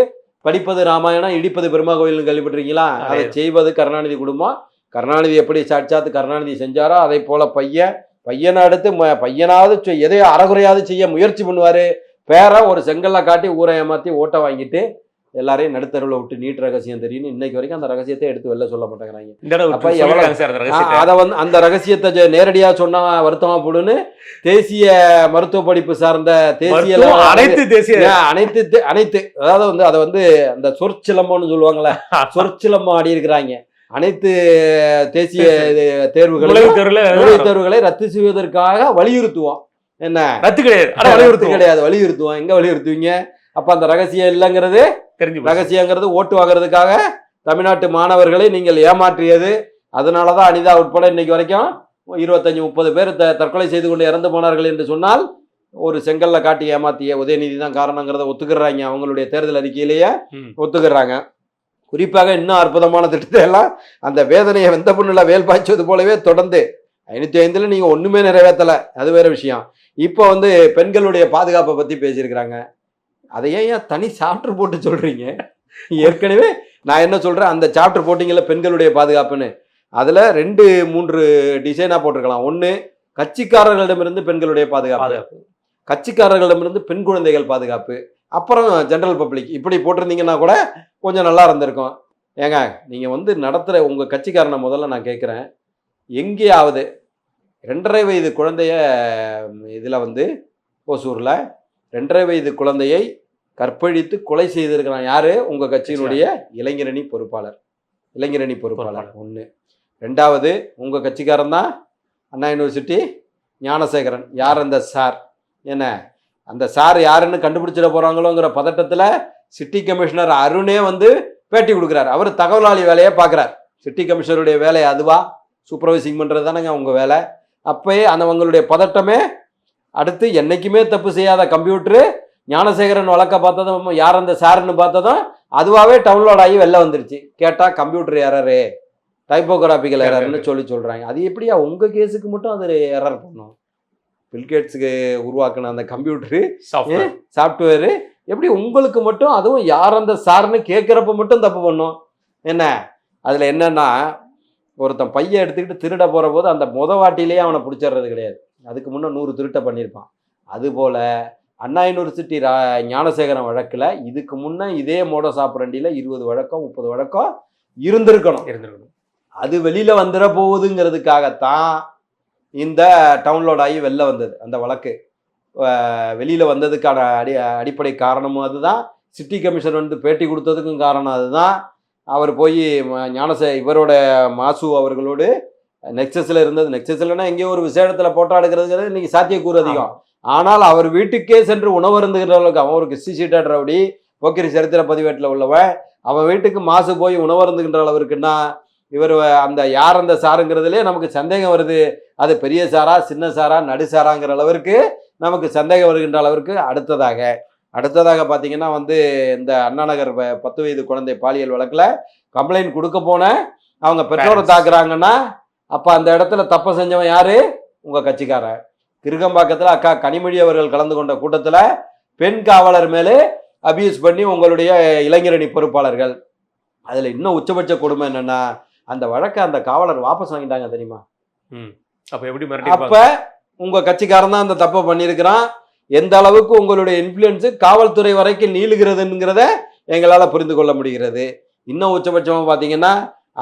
படிப்பது ராமாயணம், இடிப்பது பெருமா கோயில்னு கேள்விப்பட்டிருக்கீங்களா? அதை செய்வது கருணாநிதி குடும்பம். கருணாநிதி எப்படி சாட்சாத்து கருணாநிதி செஞ்சாரோ அதே போல் பையனை அடுத்து பையனாவது எதையோ அறகுறையாவது செய்ய முயற்சி பண்ணுவார். பேரை ஒரு செங்கல்ல காட்டி ஊரை ஏமாற்றி ஓட்டை வாங்கிட்டு எல்லாரையும் நடுத்தருவில் விட்டு நீட் ரகசியம் தெரியும். இன்னைக்கு வரைக்கும் அந்த ரகசியத்தை எடுத்து வெளில சொல்ல மாட்டேங்கிறாங்க. அதை அந்த ரகசியத்தை நேரடியாக சொன்னா வருத்தமா போடுன்னு தேசிய மருத்துவ படிப்பு சார்ந்த அனைத்து அதாவது அதை அந்த சொற்சிலம்பம்னு சொல்லுவாங்களே, சொற்சிலம்பம் ஆடி இருக்கிறாங்க. அனைத்து தேசிய தேர்வுகளை ரத்து செய்வதற்காக வலியுறுத்துவோம். என்ன ரத்து கிடையாது, வலியுறுத்துவோம். எங்க வலியுறுத்துவீங்க? அப்ப அந்த ரகசியம் இல்லைங்கிறது, ரகசியங்கிறது ஓட்டு வாங்குறதுக்காக தமிழ்நாட்டு மாணவர்களை நீங்கள் ஏமாற்றியது, அதனாலதான் அனிதா உட்பட இன்னைக்கு வரைக்கும் 25-30 பேர் தற்கொலை செய்து கொண்டு இறந்து போனார்கள் என்று சொன்னால் ஒரு செங்கல்ல காட்டி ஏமாத்திய உதயநிதி தான் காரணங்கிறத ஒத்துக்கிறாங்க. அவங்களுடைய தேர்தல் அறிக்கையிலேயே ஒத்துக்கிறாங்க. குறிப்பாக இன்னும் அற்புதமான திட்டத்தை எல்லாம் அந்த வேதனையை வெந்த புண்ணுல வேல் பாய்ச்சது போலவே தொடர்ந்து 505 நீங்க ஒண்ணுமே நிறைவேற்றல, அது வேற விஷயம். இப்போ வந்து பெண்களுடைய பாதுகாப்பை பத்தி பேசியிருக்கிறாங்க. அதை ஏன் தனி சாப்டர் போட்டு சொல்றீங்க? ஏற்கனவே நான் என்ன சொல்றேன், அந்த சாப்டர் போட்டிங்கல்ல பெண்களுடைய பாதுகாப்புன்னு, அதுல 2-3 டிசைனா போட்டிருக்கலாம். ஒண்ணு, கட்சிக்காரர்களிடமிருந்து பெண்களுடைய பாதுகாப்பு, கட்சிக்காரர்களிடமிருந்து பெண் குழந்தைகள் பாதுகாப்பு, அப்புறம் ஜெனரல் பப்ளிக், இப்படி போட்டிருந்தீங்கன்னா கூட கொஞ்சம் நல்லா இருந்திருக்கும். ஏங்க நீங்க வந்து நடத்துற உங்க கட்சிக்காரனை முதல்ல நான் கேட்குறேன், எங்கேயாவது 2.5 வயது குழந்தைய இதில் வந்து ஓசூரில் 2.5 வயது குழந்தையை கற்பழித்து கொலை செய்திருக்கிறான் யாரு? உங்கள் கட்சியினுடைய இளைஞரணி பொறுப்பாளர். ஒன்று. ரெண்டாவது, உங்கள் கட்சிக்காரன் தான் அண்ணா யூனிவர்சிட்டி ஞானசேகரன். யார் அந்த சார்? என்ன அந்த சார் யாருன்னு கண்டுபிடிச்சிட போகிறாங்களோங்கிற பதட்டத்தில் சிட்டி கமிஷனர் அருணே வந்து பேட்டி கொடுக்குறாரு. அவர் தகவலாளி வேலையை பார்க்குறார். சிட்டி கமிஷனருடைய வேலை அதுவா? சூப்பர்வைசிங் பண்ணுறது தானேங்க உங்கள் வேலை. அப்போயே அவங்களுடைய பதட்டமே அடுத்து என்றைக்குமே தப்பு செய்யாத கம்ப்யூட்டரு ஞானசேகரன் வழக்க பார்த்ததும் யார் அந்த சார்னு பார்த்ததும் அதுவாகவே டவுன்லோட் ஆகி வெளில வந்துருச்சு. கேட்டால் கம்ப்யூட்டர் எரரு, டைப்போகிராபிக்கல் எரர்னு சொல்கிறாங்க. அது எப்படியா உங்கள் கேஸுக்கு மட்டும் அது எரர் பண்ணும்? பில்கேட்ஸுக்கு உருவாக்கின அந்த கம்ப்யூட்டரு சாஃப்ட்வேரு எப்படி உங்களுக்கு மட்டும், அதுவும் யார் அந்த சார்னு கேட்குறப்ப மட்டும் தப்பு பண்ணும்? என்ன அதில் என்னன்னா, ஒருத்தன் பையன் எடுத்துக்கிட்டு திருட போகிற போது அந்த வாட்டிலேயே அவனை பிடிச்சிடுறது கிடையாது. அதுக்கு முன்னே 100 திருட்டை பண்ணியிருப்பான். அதுபோல் அண்ணா யூனிவர்சிட்டி ஞானசேகரன் வழக்கில் இதுக்கு முன்னே இதே மோடஸ் ஆப்பரண்டியில் 20 வழக்கம் 30 வழக்கம் இருந்திருக்கணும். அது வெளியில் வந்துட போகுதுங்கிறதுக்காகத்தான் இந்த டவுன்லோட் ஆகி வெளில வந்தது. அந்த வழக்கு வெளியில் வந்ததுக்கான அடிப்படை காரணமும் அதுதான். சிட்டி கமிஷனர் வந்து பேட்டி கொடுத்ததுக்கும் காரணம் அதுதான். அவர் போய் இவரோட மாசு அவர்களோடு நெக்ஸஸில் இருந்தது. நெக்ஸஸ்லன்னா எங்கேயோ ஒரு விசேடத்தில் போட்டோ எடுக்கிறதுங்கிறது இன்னைக்கு சாத்தியக்கூறு அதிகம். ஆனால் அவர் வீட்டுக்கே சென்று உணவு இருந்துகிறவர்களுக்கு, அவன் ஒரு கிறிஸ்டிஷீட்டட் ரவுடி, போக்கிரி சரித்திர பதிவேட்டில் உள்ளவன், அவன் வீட்டுக்கு மாசு போய் உணவு இருந்துகின்ற அளவிற்குன்னா இவர் அந்த யார் அந்த சாருங்கிறதுலே நமக்கு சந்தேகம் வருது. அது பெரிய சாரா சின்ன சாரா நடுசாராங்கிற அளவிற்கு நமக்கு சந்தேகம் வருகின்ற அளவிற்கு. அடுத்ததாக பார்த்தீங்கன்னா வந்து இந்த அண்ணாநகர் 10 வயது குழந்தை பாலியல் வழக்கில் கம்ப்ளைண்ட் கொடுக்க போன அவங்க பெற்றோரை தாக்குறாங்கன்னா அப்போ அந்த இடத்துல தப்பை செஞ்சவன் யாரு? உங்கள் கட்சிக்காரன். கிருகம்பாக்கத்தில் அக்கா கனிமொழி அவர்கள் கலந்து கொண்ட கூட்டத்தில் பெண் காவலர் மேலே அபியூஸ் பண்ணி உங்களுடைய இளைஞரணி பொறுப்பாளர்கள். அதில் இன்னும் உச்சபட்ச கொடுமை என்னன்னா, அந்த வழக்கை அந்த காவலர் வாபஸ் வாங்கிட்டாங்க தெரியுமா? அப்போ உங்கள் கட்சிக்காரன் தான் அந்த தப்பை பண்ணியிருக்கிறான். எந்த அளவுக்கு உங்களுடைய இன்ஃப்ளூயன்ஸு காவல்துறை வரைக்கும் நீளுகிறதுங்கிறத எங்களால் புரிந்து கொள்ள முடிகிறது. இன்னும் உச்சபட்சமாக பார்த்தீங்கன்னா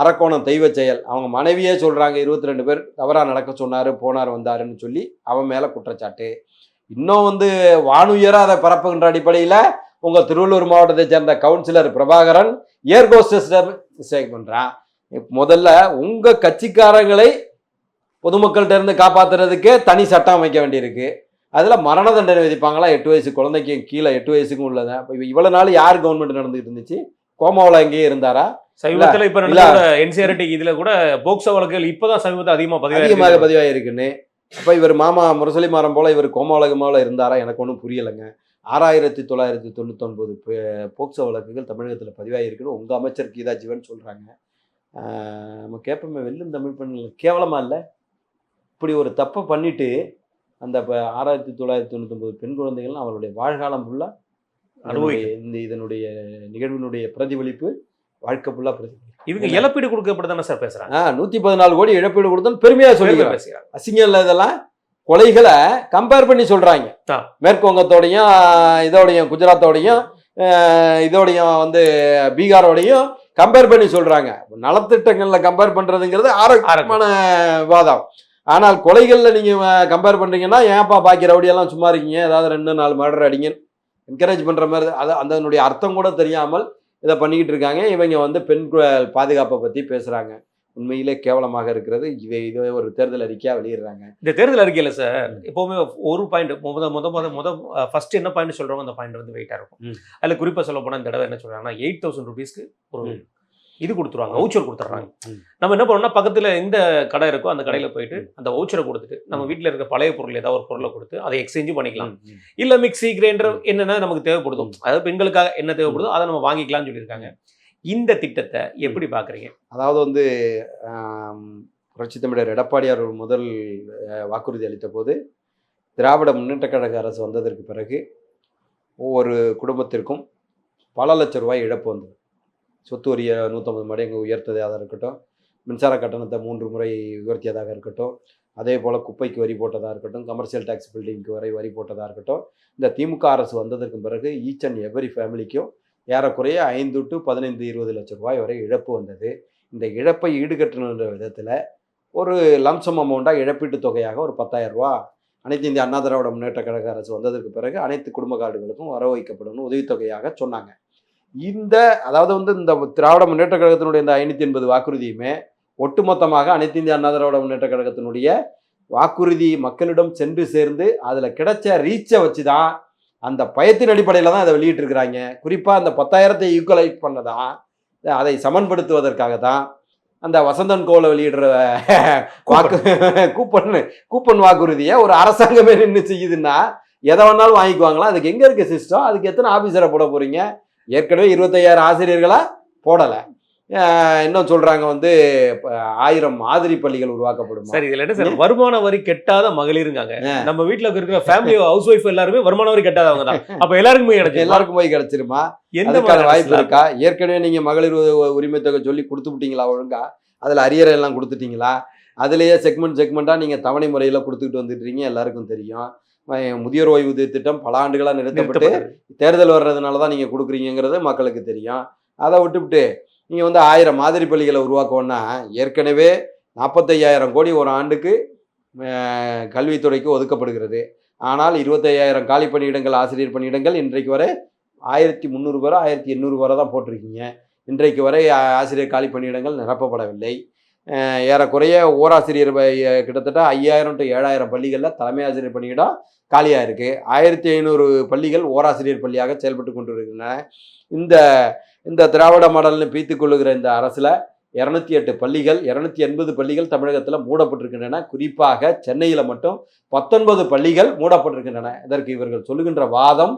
அரக்கோணம் தெய்வ செயல். அவங்க மனைவியே சொல்கிறாங்க 22 பேர் தவறாக நடக்க சொன்னார், போனார், வந்தாருன்னு சொல்லி அவன் மேலே குற்றச்சாட்டு. இன்னும் வந்து வானுயராக அதை பரப்புகின்ற அடிப்படையில் உங்கள் திருவள்ளூர் மாவட்டத்தை சேர்ந்த கவுன்சிலர் பிரபாகரன் ஏர்கோஸ்டஸை மிஸ்டேக் பண்ணுறான். முதல்ல உங்கள் கட்சிக்காரங்களை பொதுமக்கள்கிட்ட இருந்து காப்பாற்றுறதுக்கே தனி சட்டம் அமைக்க வேண்டியிருக்கு. அதில் மரண தண்டனை விதிப்பாங்களா? 8 வயசு குழந்தைக்கு கீழே 8 வயசுக்கும் உள்ளதான். இப்போ இவ்வளோ நாள் யார் கவர்மெண்ட் நடந்துகிட்டு இருந்துச்சு? கோமாவில் எங்கேயே இருந்தாரா? சமீபத்தில் இப்போ என்சிஆர்டி இதில் கூட போக்சோ வழக்குகள் இப்போதான் சமீபத்தில் அதிகமாக பதிவாயிருக்குன்னு. அப்போ இவர் மாமா முரசொலி மாறம் போல் இவர் கோமாவில் இருந்தாரா? எனக்கு ஒன்றும் புரியலைங்க. 6999 போக்சோ வழக்குகள் தமிழகத்தில் பதிவாகிருக்குன்னு உங்கள் அமைச்சர் கீதா ஜீவன் சொல்கிறாங்க. நம்ம கேட்போமே, வெல்லும் தமிழ் பெண்கள் கேவலமாக இல்லை? இப்படி ஒரு தப்பை பண்ணிட்டு அந்த 6999 பெண் குழந்தைகள் அவருடைய வாழ்காலம் ஃபுல்லாக இதனுடைய நிகழ்வினுடைய பிரதிபலிப்பு வாழ்க்கை ஃபுல்லாக பிரதிபலிப்பு. இவங்க இழப்பீடு கொடுக்கப்பட்டு சார் பேசுகிறாங்க. 114 கோடி இழப்பீடு கொடுத்தோன்னு பெருமையாக சொல்லி பேசுகிறாங்க. அசிங்கம் இல்லை இதெல்லாம். கொலைகளை கம்பேர் பண்ணி சொல்கிறாங்க. மேற்குவங்கத்தோடையும் இதோடையும் குஜராத்தோடையும் இதோடையும் வந்து பீகாரோடையும் கம்பேர் பண்ணி சொல்கிறாங்க. நலத்திட்டங்களில் கம்பேர் பண்ணுறதுங்கிறது ஆரோக்கியமான விவாதம். ஆனால் கொலைகளில் நீங்கள் கம்பேர் பண்ணுறீங்கன்னா ஏன்ப்பா பாக்கி ரவுடியெல்லாம் சும்மா இருக்கீங்க, ஏதாவது 2-4 மர்டர் அடிங்க என்கரேஜ் பண்ணுற மாதிரி அது அதனுடைய அர்த்தம் கூட தெரியாமல் இதை பண்ணிக்கிட்டு இருக்காங்க. இவங்க வந்து பெண் பாதுகாப்பை பற்றி பேசுகிறாங்க. உண்மையிலே கேவலமாக இருக்கிறது. இதை ஒரு தேர்தல் அறிக்கையாக வெளியிடுறாங்க. இந்த தேர்தல் அறிக்கையில் சார் எப்போவுமே ஒரு பாயிண்ட் ஃபர்ஸ்ட் என்ன பாயிண்ட் சொல்கிறோம் அந்த பாயிண்ட் வந்து வெயிட்டாக இருக்கும். அதில் குறிப்பாக சொல்ல போனால் இந்த தடவை என்ன சொல்கிறாங்கன்னா 8000 ரூபீஸ்க்கு ஒரு இது கொடுத்துருவாங்க, வவுச்சர் கொடுத்துட்றாங்க. நம்ம என்ன பண்ணோம்னா பக்கத்தில் எந்த கடை இருக்கோ அந்த கடையில் போயிட்டு அந்த வவுச்சரை கொடுத்துட்டு நம்ம வீட்டில் இருக்க பழைய பொருள் ஏதாவது ஒரு பொருளை கொடுத்து அதை எக்ஸ்சேஞ்சும் பண்ணிக்கலாம். இல்லை மிக்ஸி கிரைண்டர் என்னென்ன நமக்கு தேவைப்படுதோ, அதாவது பெண்களுக்காக என்ன தேவைப்படுதோ அதை நம்ம வாங்கிக்கலாம்னு சொல்லியிருக்காங்க. இந்த திட்டத்தை எப்படி பார்க்குறீங்க? அதாவது வந்து புரட்சித் தமிழர் எடப்பாடியார் முதல் வாக்குறுதி அளித்த போது திராவிட முன்னேற்ற கழக அரசு வந்ததற்கு பிறகு ஒவ்வொரு குடும்பத்திற்கும் பல லட்சம் ரூபாய் இழப்பு வந்தது. சொத்து வரியை 150 மடங்கு உயர்த்ததாக இருக்கட்டும், மின்சார கட்டணத்தை 3 முறை உயர்த்தியதாக இருக்கட்டும், அதே போல் குப்பைக்கு வரி போட்டதாக இருக்கட்டும், கமர்ஷியல் டேக்ஸ் பில்டிங்க்கு வரி போட்டதாக இருக்கட்டும், இந்த திமுக அரசு வந்ததற்கு பிறகு ஈச் அண்ட் எவரி ஃபேமிலிக்கும் ஏறக்குறைய 5 to 15, 20 லட்சம் ரூபாய் வரை இழப்பு வந்தது. இந்த இழப்பை ஈடுகட்டணுன்ற விதத்தில் ஒரு லம்சம் அமௌண்ட்டாக இழப்பீட்டு தொகையாக ஒரு 10,000 ரூபா அனைத்து இந்திய அண்ணா திராவிட முன்னேற்ற கழக அரசு வந்ததற்கு பிறகு அனைத்து குடும்ப கார்டுகளுக்கும் வர வைக்கப்படும் உதவித்தொகையாக சொன்னாங்க. அதாவது வந்து இந்த திராவிட முன்னேற்ற கழகத்தினுடைய இந்த 580 வாக்குறுதியுமே ஒட்டுமொத்தமாக அனைத்து இந்திய அண்ணா திராவிட முன்னேற்ற கழகத்தினுடைய வாக்குறுதி மக்களிடம் சென்று சேர்ந்து அதில் கிடைச்ச ரீச்சை வச்சு தான், அந்த பயத்தின் அடிப்படையில் தான் அதை வெளியிட்டிருக்கிறாங்க. குறிப்பாக அந்த 10,000 ஈக்குவலைட் பண்ணதான், அதை சமன்படுத்துவதற்காக தான் அந்த வசந்தன் கோல வெளியிடுற கூப்பன் வாக்குறுதியை ஒரு அரசாங்கமே நின்று செய்யுதுன்னா எதை வேணாலும் வாங்கிக்குவாங்களா? அதுக்கு எங்கே இருக்க சிஸ்டம்? அதுக்கு எத்தனை ஆஃபீஸரை போட போகிறீங்க? ஏற்கனவே 25,000 ஆசிரியர்களை போடலை. இன்னும் சொல்றாங்க வந்து 1000 மாதிரி பள்ளிகள் உருவாக்கப்படும். சரி, இதுல என்ன சார், வருமான வரி கெட்டாத மகளிருங்காங்க. நம்ம வீட்டுல இருக்கிற ஃபேமிலி ஹவுஸ் ஒய்ஃப் எல்லாருமே வருமான வரி கெட்டாதவங்க தான். அப்ப எல்லாருக்கும் போய் கிடைச்சிருமா? எதுக்கான வாய்ப்பு இருக்கா? ஏற்கனவே நீங்க மகளிர் உரிமை தொகை சொல்லி கொடுத்து விட்டீங்களா? ஒழுங்கா அதுல அரியரை எல்லாம் கொடுத்துட்டீங்களா? அதுலயே செக்மெண்டா நீங்க தவணை முறையில கொடுத்துக்கிட்டு வந்துட்டீங்க, எல்லாருக்கும் தெரியும். முதியோர் ஓய்வூதிய திட்டம் பல ஆண்டுகளா நிறுத்தப்பட்டு தேர்தல் வர்றதுனாலதான் நீங்க கொடுக்குறீங்கிறது மக்களுக்கு தெரியும். அதை விட்டுவிட்டு நீங்கள் வந்து 1000 மாதிரி பள்ளிகளை உருவாக்கணும்னா ஏற்கனவே 45,000 கோடி ஒரு ஆண்டுக்கு கல்வித்துறைக்கு ஒதுக்கப்படுகிறது. ஆனால் 25,000 காலி பணியிடங்கள், ஆசிரியர் பணியிடங்கள் இன்றைக்கு வரை 1300 வரை 1800 வரை தான் போட்டிருக்கீங்க. இன்றைக்கு வரை ஆசிரியர் காலி பணியிடங்கள் நிரப்பப்படவில்லை. ஏறக்குறைய ஓராசிரியர் கிட்டத்தட்ட 5000 to 7000 பள்ளிகளில் தலைமை ஆசிரியர் பணியிடம் காலியாக இருக்குது. 1500 பள்ளிகள் ஓராசிரியர் பள்ளியாக செயல்பட்டு கொண்டு இருக்கின்றன. இந்த திராவிட மாடல்னு பீத்துக் கொள்ளுகிற இந்த அரசில் 208 பள்ளிகள், 280 பள்ளிகள் தமிழகத்தில் மூடப்பட்டிருக்கின்றன. குறிப்பாக சென்னையில் மட்டும் 19 பள்ளிகள் மூடப்பட்டிருக்கின்றன. இதற்கு இவர்கள் சொல்லுகின்ற வாதம்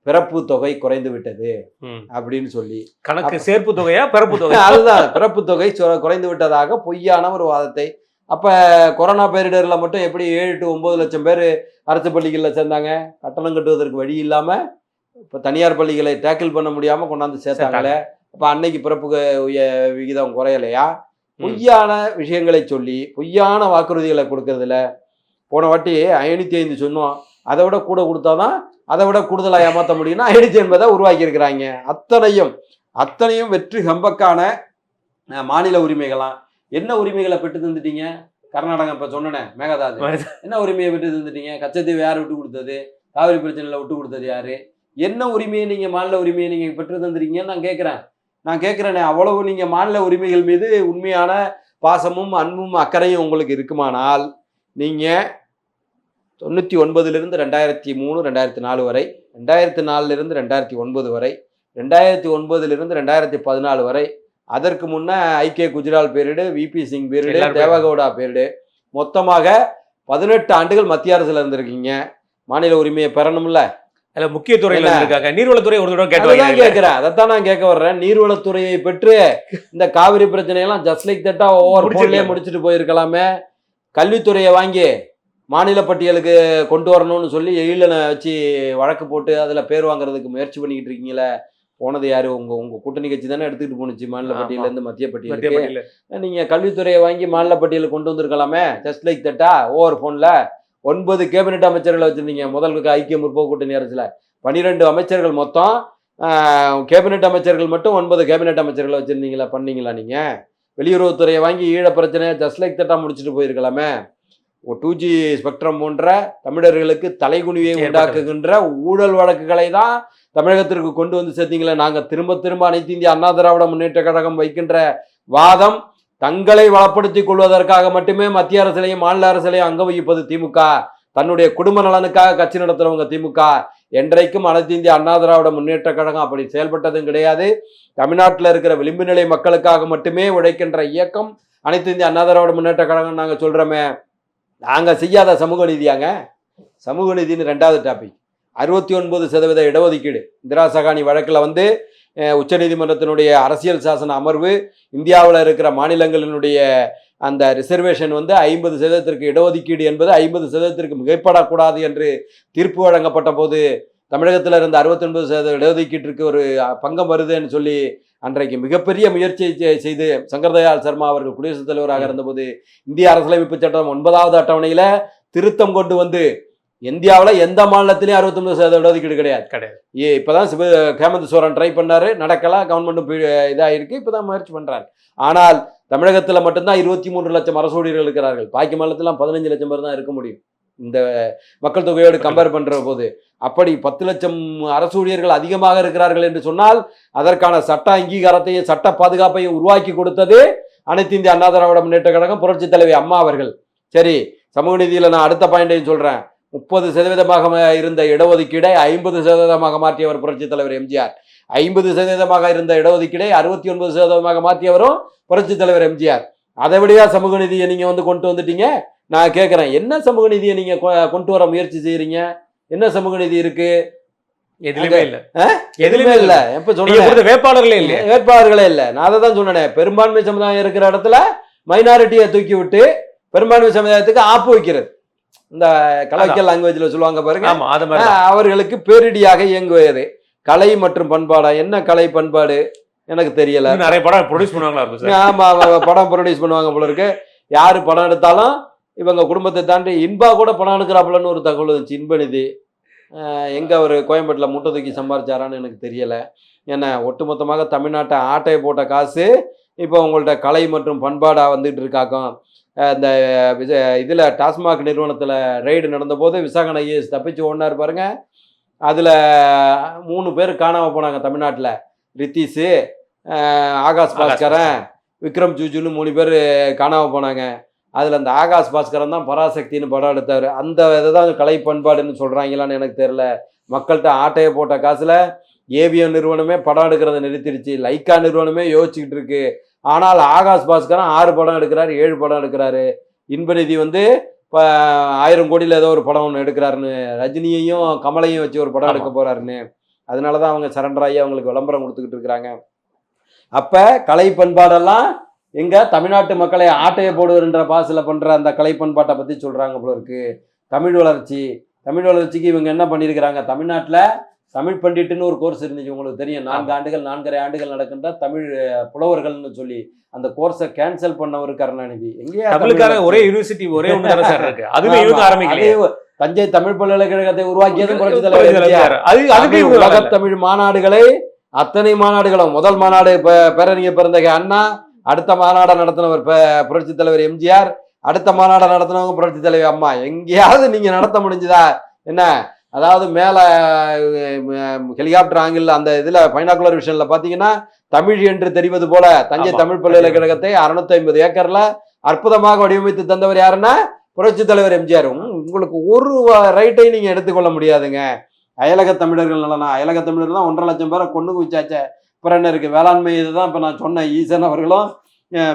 பிறப்பு தொகை குறைந்து விட்டது அப்படின்னு சொல்லி. கணக்கு சேர்ப்பு தொகையா பிறப்பு தொகை? அதுதான், பிறப்பு தொகை குறைந்து விட்டதாக பொய்யான ஒரு வாதத்தை. அப்போ கொரோனா பேரிடரில் மட்டும் எப்படி 7 to 9 லட்சம் பேர் அரசு பள்ளிகளில் சேர்ந்தாங்க? கட்டணம் கட்டுவதற்கு வழி இல்லாமல் இப்போ தனியார் பள்ளிகளை டேக்கிள் பண்ண முடியாமல் கொண்டாந்து சேர்த்தாங்களே. அப்போ அன்னைக்கு பிறப்பு விகிதம் குறையலையா? பொய்யான விஷயங்களை சொல்லி பொய்யான வாக்குறுதிகளை கொடுக்கறதுல போன வாட்டி 505 சொன்னோம், அதை விட கூட கொடுத்தாதான் அதை விட கூடுதலாக ஏமாற்ற முடியும்னா 580 உருவாக்கி இருக்கிறாங்க. அத்தனையும் வெற்றி கம்பக்கான மாநில உரிமைகளாம். என்ன உரிமைகளை பெற்று தந்துட்டீங்க? கர்நாடகா இப்போ சொன்னேனே மேகதாது, என்ன உரிமையை பெற்று தந்துட்டீங்க? கச்சத்தீவு யார் விட்டு கொடுத்தது? காவிரி பிரச்சனையில் விட்டு கொடுத்தது யாரு? என்ன உரிமையை நீங்கள் மாநில உரிமையை நீங்கள் பெற்று தந்துருக்கீங்கன்னு நான் கேட்குறேனே. அவ்வளவு நீங்கள் மாநில உரிமைகள் மீது உண்மையான பாசமும் அன்பும் அக்கறையும் உங்களுக்கு இருக்குமானால் நீங்கள் 99லிருந்து 2003, 2004 வரை, 2004லிருந்து 2009 வரை, 2009லிருந்து 2014 வரை, அதற்கு முன்ன ஐக்கிய Gujral period, VP Singh period, Deve Gowda period, மொத்தமாக 18 ஆண்டுகள் மத்திய அரசுல இருந்திருக்கீங்க. மாநில உரிமையை பெறணும்ல, அதில் முக்கிய துறையில் இருக்காங்க. நீர்வளத்துறை ஒரு தடவை கேட்கிறேன். அதைத்தான் நான் கேட்க வர்றேன். நீர்வளத்துறையை பெற்று இந்த காவிரி பிரச்சனையெல்லாம் ஜஸ்ட் லைக் தட்டா ஒவ்வொரு பொருளையே முடிச்சுட்டு போயிருக்கலாமே. கல்வித்துறையை வாங்கி மாநில பட்டியலுக்கு கொண்டு வரணும்னு சொல்லி எழிலனை வச்சு வழக்கு போட்டு அதில் பேர் வாங்குறதுக்கு முயற்சி பண்ணிக்கிட்டு இருக்கீங்களே. போனது யாரு? உங்க கூட்டணி கட்சி தானே எடுத்துக்கிட்டு போணுச்சு மாநில பட்டியலேருந்து மத்திய பட்டியலுக்கு. நீங்கள் கல்வித்துறையை வாங்கி மாநில பட்டியலுக்கு கொண்டு வந்திருக்கலாமே. ஜஸ்ட் லைக் தட்டா ஓவர் ஃபோனில் 9 கேபினெட் அமைச்சர்களை வச்சுருந்தீங்க முதல் ஐக்கிய முற்போக்கு கூட்டணி அரசில். 12 அமைச்சர்கள் மொத்தம், கேபினெட் அமைச்சர்கள் மட்டும் 9 கேபினெட் அமைச்சர்களை வச்சுருந்தீங்களா? பண்ணீங்களா? நீங்கள் வெளியுறவுத்துறையை வாங்கி ஈழ பிரச்சனையை ஜஸ்ட் லைக் தட்டா முடிச்சுட்டு போயிருக்கலாமே. 2G ஸ்பெக்ட்ரம் போன்ற தமிழர்களுக்கு தலைகுனிவை உண்டாக்குகின்ற ஊழல் வழக்குகளை தான் தமிழகத்திற்கு கொண்டு வந்து சேர்த்தீங்களே. நாங்கள் திரும்ப அனைத்து இந்திய அண்ணா திராவிட முன்னேற்ற கழகம் வைக்கின்ற வாதம் தங்களை வளப்படுத்திக் கொள்வதற்காக மட்டுமே மத்திய அரசிலையும் மாநில அரசிலையும் அங்க வகிப்பது திமுக. தன்னுடைய குடும்ப நலனுக்காக கட்சி நடத்துறவங்க திமுக. என்றைக்கும் அனைத்து இந்திய அண்ணா திராவிட முன்னேற்ற கழகம் அப்படி செயல்பட்டதும் கிடையாது. தமிழ்நாட்டில் இருக்கிற விளிம்பு நிலை மக்களுக்காக மட்டுமே உழைக்கின்ற இயக்கம் அனைத்து இந்திய அண்ணா திராவிட முன்னேற்ற கழகம். நாங்கள் சொல்கிறோமே, நாங்கள் செய்யாத சமூக நீதியாங்க. சமூக நீதினு 2வது டாபிக். 69% இடஒதுக்கீடு இந்திரா சகானி வழக்கில் வந்து உச்சநீதிமன்றத்தினுடைய அரசியல் சாசன அமர்வு இந்தியாவில் இருக்கிற மாநிலங்களினுடைய அந்த ரிசர்வேஷன் வந்து 50% இடஒதுக்கீடு என்பது 50% மிகைப்படக்கூடாது என்று தீர்ப்பு வழங்கப்பட்ட போது தமிழகத்தில் இருந்த 69% இடஒதுக்கீட்டிற்கு ஒரு பங்கம் வருதுன்னு சொல்லி அன்றைக்கு மிகப்பெரிய முயற்சியை செய்து சங்கர்தயாள் சர்மா அவர்கள் குடியரசுத் தலைவராக இருந்தபோது இந்திய அரசியலமைப்பு சட்டம் 9வது அட்டவணையில திருத்தம் கொண்டு வந்து இந்தியாவில் எந்த மாநிலத்திலையும் 69% இடஒதுக்கீடு கிடையாது. இப்பதான் ஹேமந்த் சோரன் ட்ரை பண்ணாரு, நடக்கலாம். கவர்மெண்ட்டும் இதாயிருக்கு, இப்பதான் முயற்சி பண்றாரு. ஆனால் தமிழகத்தில் மட்டும்தான் 23 லட்சம் அரசு ஊழியர்கள் இருக்கிறார்கள். பாக்கி மாநிலத்திலாம் 15 லட்சம் பேர் தான் இருக்க முடியும் இந்த மக்கள் தொகையோடு கம்பேர் பண்ற போது. அப்படி 10 லட்சம் அரசு ஊழியர்கள் அதிகமாக இருக்கிறார்கள் என்று சொன்னால் அதற்கான சட்ட அங்கீகாரத்தையும் சட்ட பாதுகாப்பையும் உருவாக்கி கொடுத்தது அனைத்து இந்திய அண்ணா திராவிட முன்னேற்ற கழகம், புரட்சி தலைவி அம்மா அவர்கள். சரி, சமூக நீதியில் நான் அடுத்த பாயிண்டையும் சொல்றேன். 30% இருந்த இடஒதுக்கீடை 50% மாற்றியவர் புரட்சி தலைவர் எம்ஜிஆர். 50% இருந்த இடஒதுக்கீடை 69% மாற்றியவரும் புரட்சி தலைவர் எம்ஜிஆர். அதை விடையா சமூக நீதியை நீங்க வந்து கொண்டு வந்துட்டீங்க? நான் கேட்கிறேன், என்ன சமூக நீதியை நீங்க கொண்டு வர முயற்சி செய்யறீங்க? என்ன சமூக நீதி இருக்கு? எதுலயுமே இல்ல. எதுலயுமே இல்ல. எப்ப சொல்றேன், வேட்பாளர்களே இல்ல. நான் அதை தான் சொன்னேன். பெரும்பான்மை சமுதாயம் இருக்கிற இடத்துல மைனாரிட்டியை தூக்கி விட்டு பெரும்பான்மை சமுதாயத்துக்கு ஆப்பு வைக்கிறது. இந்த கலெக்டர் லாங்குவேஜ்ல சொல்லுவாங்க பாருங்க, அவர்களுக்கு பேரிடியாக இயங்குவது. கலை மற்றும் பண்பாடா? என்ன கலை பண்பாடு எனக்கு தெரியல. நிறைய படம் ப்ரொடியூஸ் பண்ணுவாங்களா? ஆமா, படம் ப்ரொடியூஸ் பண்ணுவாங்க போல இருக்கு. யாரு படம் எடுத்தாலும் இவங்க குடும்பத்தை தாண்டி இன்பா கூட படம் எடுக்கிறாப்புலன்னு ஒரு தகவல் இருந்துச்சு. இன்பநிதி எங்க அவர் கோயம்பேட்டில் முட்டை தூக்கி சம்பாரிச்சாரான்னு எனக்கு தெரியல. ஏன்னா ஒட்டுமொத்தமாக தமிழ்நாட்டை ஆட்டையை போட்ட காசு இப்போ உங்கள்ட்ட கலை மற்றும் பண்பாடாக வந்துட்டு இருக்காக்கும். இந்த இதில் டாஸ்மாக் நிறுவனத்தில் ரைடு நடந்தபோது விசாகன் ஐஏஎஸ் தப்பிச்சு ஓடினார் பாருங்க. அதில் 3 பேர் காணாமல் போனாங்க தமிழ்நாட்டில். ரித்தீஷு, ஆகாஷ் பாஸ்கரன், விக்ரம் ஜூஜுன்னு 3 பேர் காணாமல் போனாங்க. அதில் அந்த ஆகாஷ் பாஸ்கரன் தான் பராசக்தின்னு படம் எடுத்தார். அந்த இதை தான் கலை பண்பாடுன்னு சொல்கிறாங்களான்னு எனக்கு தெரியல. மக்கள்கிட்ட ஆட்டையை போட்ட காசில் ஏவிஎம் நிறுவனமே படம் எடுக்கிறத நிறுத்திடுச்சு. லைக்கா நிறுவனமே யோசிச்சுக்கிட்டு இருக்கு. ஆனால் ஆகாஷ் பாஸ்கரன் 6 படம் எடுக்கிறாரு, 7 படம் எடுக்கிறாரு. இன்பநிதி வந்து இப்போ 1000 கோடியில் ஏதோ ஒரு படம் ஒன்று எடுக்கிறாருன்னு, ரஜினியையும் கமலையும் வச்சு ஒரு படம் எடுக்க போறாருன்னு. அதனால தான் அவங்க சரண்டர் ஆகி அவங்களுக்கு விளம்பரம் கொடுத்துக்கிட்டு இருக்கிறாங்க. அப்போ கலை பண்பாடெல்லாம் எங்க தமிழ்நாட்டு மக்களை ஆட்டையை போடுவதுன்ற பாசில் பண்ற அந்த கலை பண்பாட்டை பற்றி சொல்றாங்க போல இருக்கு. தமிழ் வளர்ச்சிக்கு இவங்க என்ன பண்ணியிருக்கிறாங்க? தமிழ்நாட்டில் தமிழ் பண்டிட்டுன்னு ஒரு கோர்ஸ் இருந்துச்சு, உங்களுக்கு தெரியும். 4 ஆண்டுகள் 4.5 ஆண்டுகள் நடக்கின்ற தமிழ் புலவர்கள்னு சொல்லி அந்த கோர்ஸை கேன்சல் பண்ணவர் கருணாநிதி. எங்கேயா தமிழுக்கான ஒரே யூனிவர்சிட்டி ஒரே ஒன்று இருக்கு, அதுவே இவங்க ஆரம்பிக்கல. தஞ்சை தமிழ் பல்கலைக்கழகத்தை உருவாக்கியது புரட்சி தலைவர். உலக தமிழ் மாநாடுகளை அத்தனை மாநாடுகளும், முதல் மாநாடு பேரறிஞர் பெருந்தகை அண்ணா, அடுத்த மாநாடை நடத்தினவர் புரட்சி தலைவர் எம்ஜிஆர், அடுத்த மாநாடை நடத்தினவங்க புரட்சி தலைவர் அம்மா. எங்கேயாவது நீங்க நடத்த முடிஞ்சுதா என்ன? அதாவது மேலே ஹெலிகாப்டர் ஆங்கிள் அந்த இதில் பைனாகுலர் விஷனில் பார்த்தீங்கன்னா தமிழ் என்று தெரிவது போல தஞ்சை தமிழ் பல்கலைக்கழகத்தை 650 ஏக்கர்ல அற்புதமாக வடிவமைத்து தந்தவர் யாருன்னா புரட்சி தலைவர் எம்ஜிஆர். உங்களுக்கு ஒரு ரைட்டை நீங்கள் எடுத்துக்கொள்ள முடியாதுங்க. அயலக தமிழர்கள் நலனா? அயலக தமிழர்கள் தான் 1.5 லட்சம் பேரை கொண்டு குவிச்சாச்சே. அப்புறம் என்ன இருக்குது? வேளாண்மை இதுதான் இப்போ நான் சொன்ன ஈசன் அவர்களும்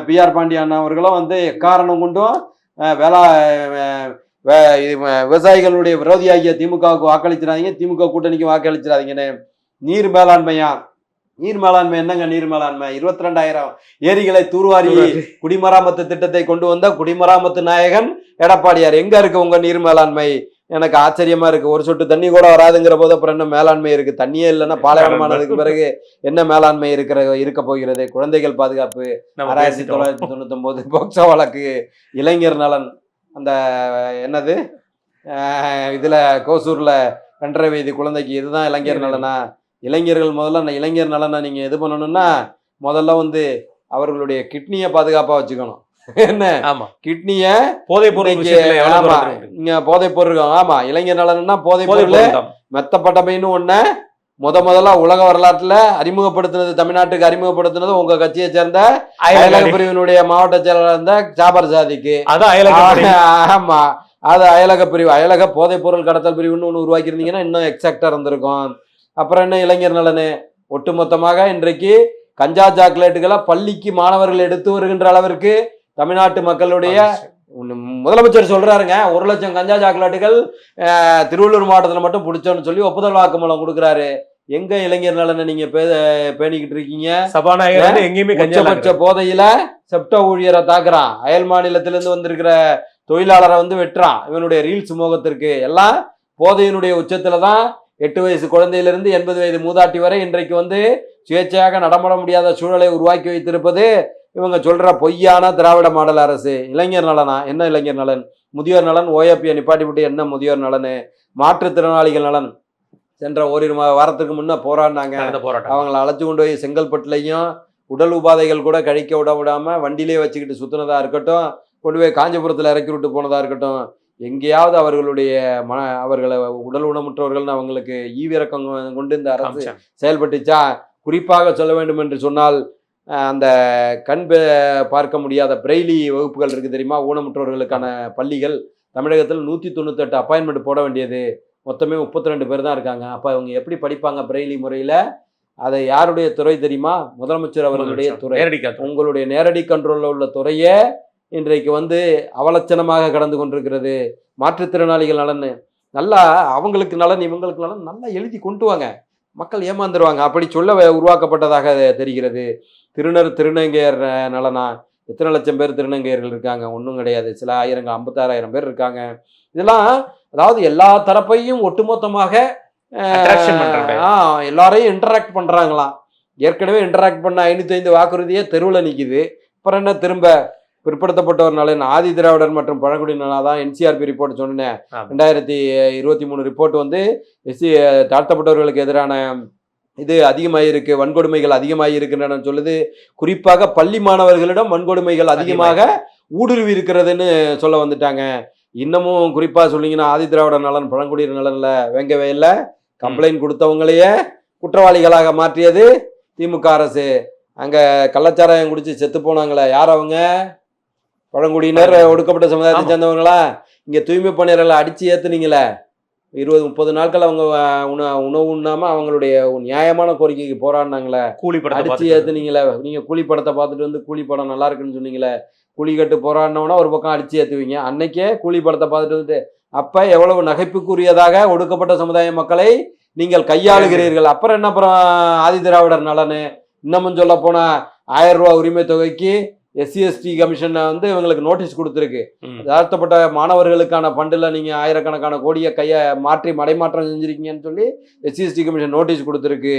பிஆர் பாண்டியன் அவர்களும் வந்து எக்காரணம் கொண்டும் விவசாயிகளுடைய விரோதியாகிய திமுகவுக்கு வாக்களிச்சிடாதீங்க, திமுக கூட்டணிக்கு வாக்களிச்சிடாதீங்கன்னு. நீர் மேலாண்மை என்னங்க? நீர் மேலாண்மை 22,000 ஏரிகளை தூர்வாரி குடிமராமத்து திட்டத்தை கொண்டு வந்த குடிமராமத்து நாயகன் எடப்பாடியார். எங்க இருக்கு உங்க நீர் மேலாண்மை? எனக்கு ஆச்சரியமா இருக்கு. ஒரு சொட்டு தண்ணி கூட வராதுங்கிற போது அப்புறம் என்ன மேலாண்மை இருக்கு? தண்ணியே இல்லைன்னா பாலைவனமானதுக்கு பிறகு என்ன மேலாண்மை இருக்க போகிறது? குழந்தைகள் பாதுகாப்பு 1999 போக்சோ வழக்கு, இளைஞர் நலன், அந்த என்னது இதுல கோசூர்ல 2.5 வயது குழந்தைக்கு, இதுதான் இளைஞர் நலனா? இளைஞர்கள் முதல்ல இளைஞர் நலனை நீங்க இது பண்ணணும்னா முதல்ல வந்து அவர்களுடைய கிட்னியை பாதுகாப்பா வச்சுக்கணும். என்ன கிட்னிய போதைப் பொருள். ஆமா, இளைஞர் நலன்னா போதைப் பொருள் மெத்தப்பட்டமைன்னு ஒண்ணு முதல்ல உலக வரலாற்றுல அறிமுகப்படுத்தினது, தமிழ்நாட்டுக்கு அறிமுகப்படுத்தினது உங்க கட்சியை சேர்ந்த அயலக பிரிவினுடைய மாவட்ட செயலாளர் இருந்த ஜாபர் சாதிக்கு. ஆமா, அது அயலக பிரிவு, அயலக போதைப் பொருள் கடத்தல் பிரிவுன்னு ஒன்று உருவாக்கியிருந்தீங்கன்னா இன்னும் எக்ஸாக்டாக இருந்திருக்கும். அப்புறம் என்ன இளைஞர் நலனு? ஒட்டுமொத்தமாக இன்றைக்கு கஞ்சா சாக்லேட்டுகளை பள்ளிக்கு மாணவர்கள் எடுத்து வருகின்ற அளவிற்கு தமிழ்நாட்டு மக்களுடைய முதலமைச்சர் சொல்றாருங்க, 1 லட்சம் கஞ்சா சாக்லேட்டுகள் திருவள்ளூர் மாவட்டத்தில் மட்டும் பிடிச்சோன்னு சொல்லி ஒப்புதல் வாக்குமூலம் கொடுக்குறாரு. எங்க இளைஞர் நலனை நீங்க பேணிக்கிட்டு இருக்கீங்க? சபாநாயகர் எங்கேயுமே கஞ்சபட்ச போதையில செப்டோ ஊழியரை தாக்குறான், அயல் மாநிலத்திலிருந்து வந்திருக்கிற தொழிலாளரை வந்து வெட்டுறான். இவனுடைய ரீல்ஸ் மோகத்திற்கு எல்லாம் போதையினுடைய உச்சத்துல தான் 8 வயசு குழந்தையிலிருந்து 80 வயது மூதாட்டி வரை இன்றைக்கு வந்து சுயேட்சையாக நடமாட முடியாத சூழலை உருவாக்கி வைத்திருப்பது இவங்க சொல்ற பொய்யான திராவிட மாடல் அரசு. இளைஞர் நலனா? என்ன இளைஞர் நலன்? முதியோர் நலன் ஓஏபியை நிப்பாட்டிவிட்டு என்ன முதியோர் நலனு? மாற்றுத்திறனாளிகள் நலன் சென்ற ஓரிரு வாரத்துக்கு முன்ன போராடினாங்க. அவங்களை அழைச்சு கொண்டு போய் செங்கல்பட்டுலையும் உடல் உபாதைகள் கூட கழிக்க விடாம வண்டியிலே வச்சுக்கிட்டு சுத்தினதா இருக்கட்டும், கொண்டு போய் காஞ்சிபுரத்தில் இறக்கி விட்டு போனதா இருக்கட்டும், எங்கேயாவது அவர்களுடைய அவர்களை உடல் ஊனமுற்றவர்கள்னு அவங்களுக்கு ஈவிரக்கம் கொண்டு இந்த அரசு செயல்பட்டுச்சா? குறிப்பாக சொல்ல வேண்டும் என்று சொன்னால் அந்த கண் பார்க்க முடியாத பிரெய்லி வகுப்புகள் இருக்குது தெரியுமா, ஊனமுற்றவர்களுக்கான பள்ளிகள் தமிழகத்தில் 198 அப்பாயின்மெண்ட் போட வேண்டியது, மொத்தமே 32 பேர் தான் இருக்காங்க. அப்போ அவங்க எப்படி படிப்பாங்க பிரெய்லி முறையில்? அதை யாருடைய துறை தெரியுமா? முதலமைச்சர் அவர்களுடைய துறை. உங்களுடைய நேரடி கண்ட்ரோலில் உள்ள துறையே இன்றைக்கு வந்து அவலட்சணமாக கடந்து கொண்டிருக்கிறது. மாற்றுத்திறனாளிகள் நலன் நல்லா அவங்களுக்கு நலன் இவங்களுக்கு நலன் நல்லா எழுதி கொண்டு வாங்க, மக்கள் ஏமாந்துருவாங்க. அப்படி சொல்ல உருவாக்கப்பட்டதாக தெரிகிறது. திருநங்கையர் நலனா? எத்தனை லட்சம் பேர் திருநங்கையர்கள் இருக்காங்க? ஒன்றும் கிடையாது, சில ஆயிரங்கள் 56,000 பேர் இருக்காங்க. இதெல்லாம் அதாவது எல்லா தரப்பையும் ஒட்டுமொத்தமாக எல்லாரையும் இன்டராக்ட் பண்றாங்களாம். ஏற்கனவே இன்டராக்ட் பண்ண 505 வாக்குறுதியே தெருவில் நிற்குது. அப்புறம் என்ன திரும்ப பிற்படுத்தப்பட்டவர் நலன், ஆதி திராவிடர் மற்றும் பழங்குடியினர் தான் என்சிஆர்பி ரிப்போர்ட் சொன்னேன். 2023 ரிப்போர்ட் வந்து தாழ்த்தப்பட்டவர்களுக்கு எதிரான இது அதிகமாயிருக்கு, வன்கொடுமைகள் அதிகமாகிருக்கின்றன சொல்லுது. குறிப்பாக பள்ளி மாணவர்களிடம் வன்கொடுமைகள் அதிகமாக ஊடுருவி இருக்கிறதுன்னு சொல்ல வந்துட்டாங்க. இன்னமும் குறிப்பா சொன்னீங்கன்னா ஆதி திராவிடர் நலன் பழங்குடியினர் நலன்ல வேங்கவே இல்லை. கம்ப்ளைண்ட் கொடுத்தவங்களையே குற்றவாளிகளாக மாற்றியது திமுக அரசு. அங்க கள்ளச்சாராயம் குடிச்சு செத்து போனாங்களே, யார் அவங்க? பழங்குடியினர் ஒடுக்கப்பட்ட சமுதாயத்தை சேர்ந்தவங்களா? இங்க தூய்மை பணியாளர்களை அடிச்சு ஏத்துனீங்களே, 20-30 நாட்கள் அவங்க உணவு உண்ணாம அவங்களுடைய நியாயமான கோரிக்கைக்கு போராடினாங்களே, கூலி படம் அடிச்சு ஏத்துனீங்களே. நீங்க கூலி படத்தை பார்த்துட்டு வந்து கூலி படம் நல்லா இருக்குன்னு சொன்னீங்களே, கூலி கட்டு போராடினோன்னா ஒரு பக்கம் அடிச்சு ஏத்துவீங்க. அன்னைக்கே கூலி படத்தை பார்த்துட்டு வந்துட்டு அப்ப எவ்வளவு நகைப்புக்குரியதாக ஒடுக்கப்பட்ட சமுதாய மக்களை நீங்கள் கையாளுகிறீர்கள். அப்புறம் என்ன? அப்புறம் ஆதி திராவிடர் நலனு? இன்னமும் சொல்ல போனா 1000 ரூபாய் உரிமை தொகைக்கு SC/ST கமிஷன் வந்து இவங்களுக்கு நோட்டீஸ் கொடுத்துருக்கு. தாழ்த்தப்பட்ட மாணவர்களுக்கான ஃபண்டில் நீங்கள் ஆயிரக்கணக்கான கோடியை மாற்றி மடைமாற்றம் செஞ்சிருக்கீங்கன்னு சொல்லி SC/ST கமிஷன் நோட்டீஸ் கொடுத்துருக்கு.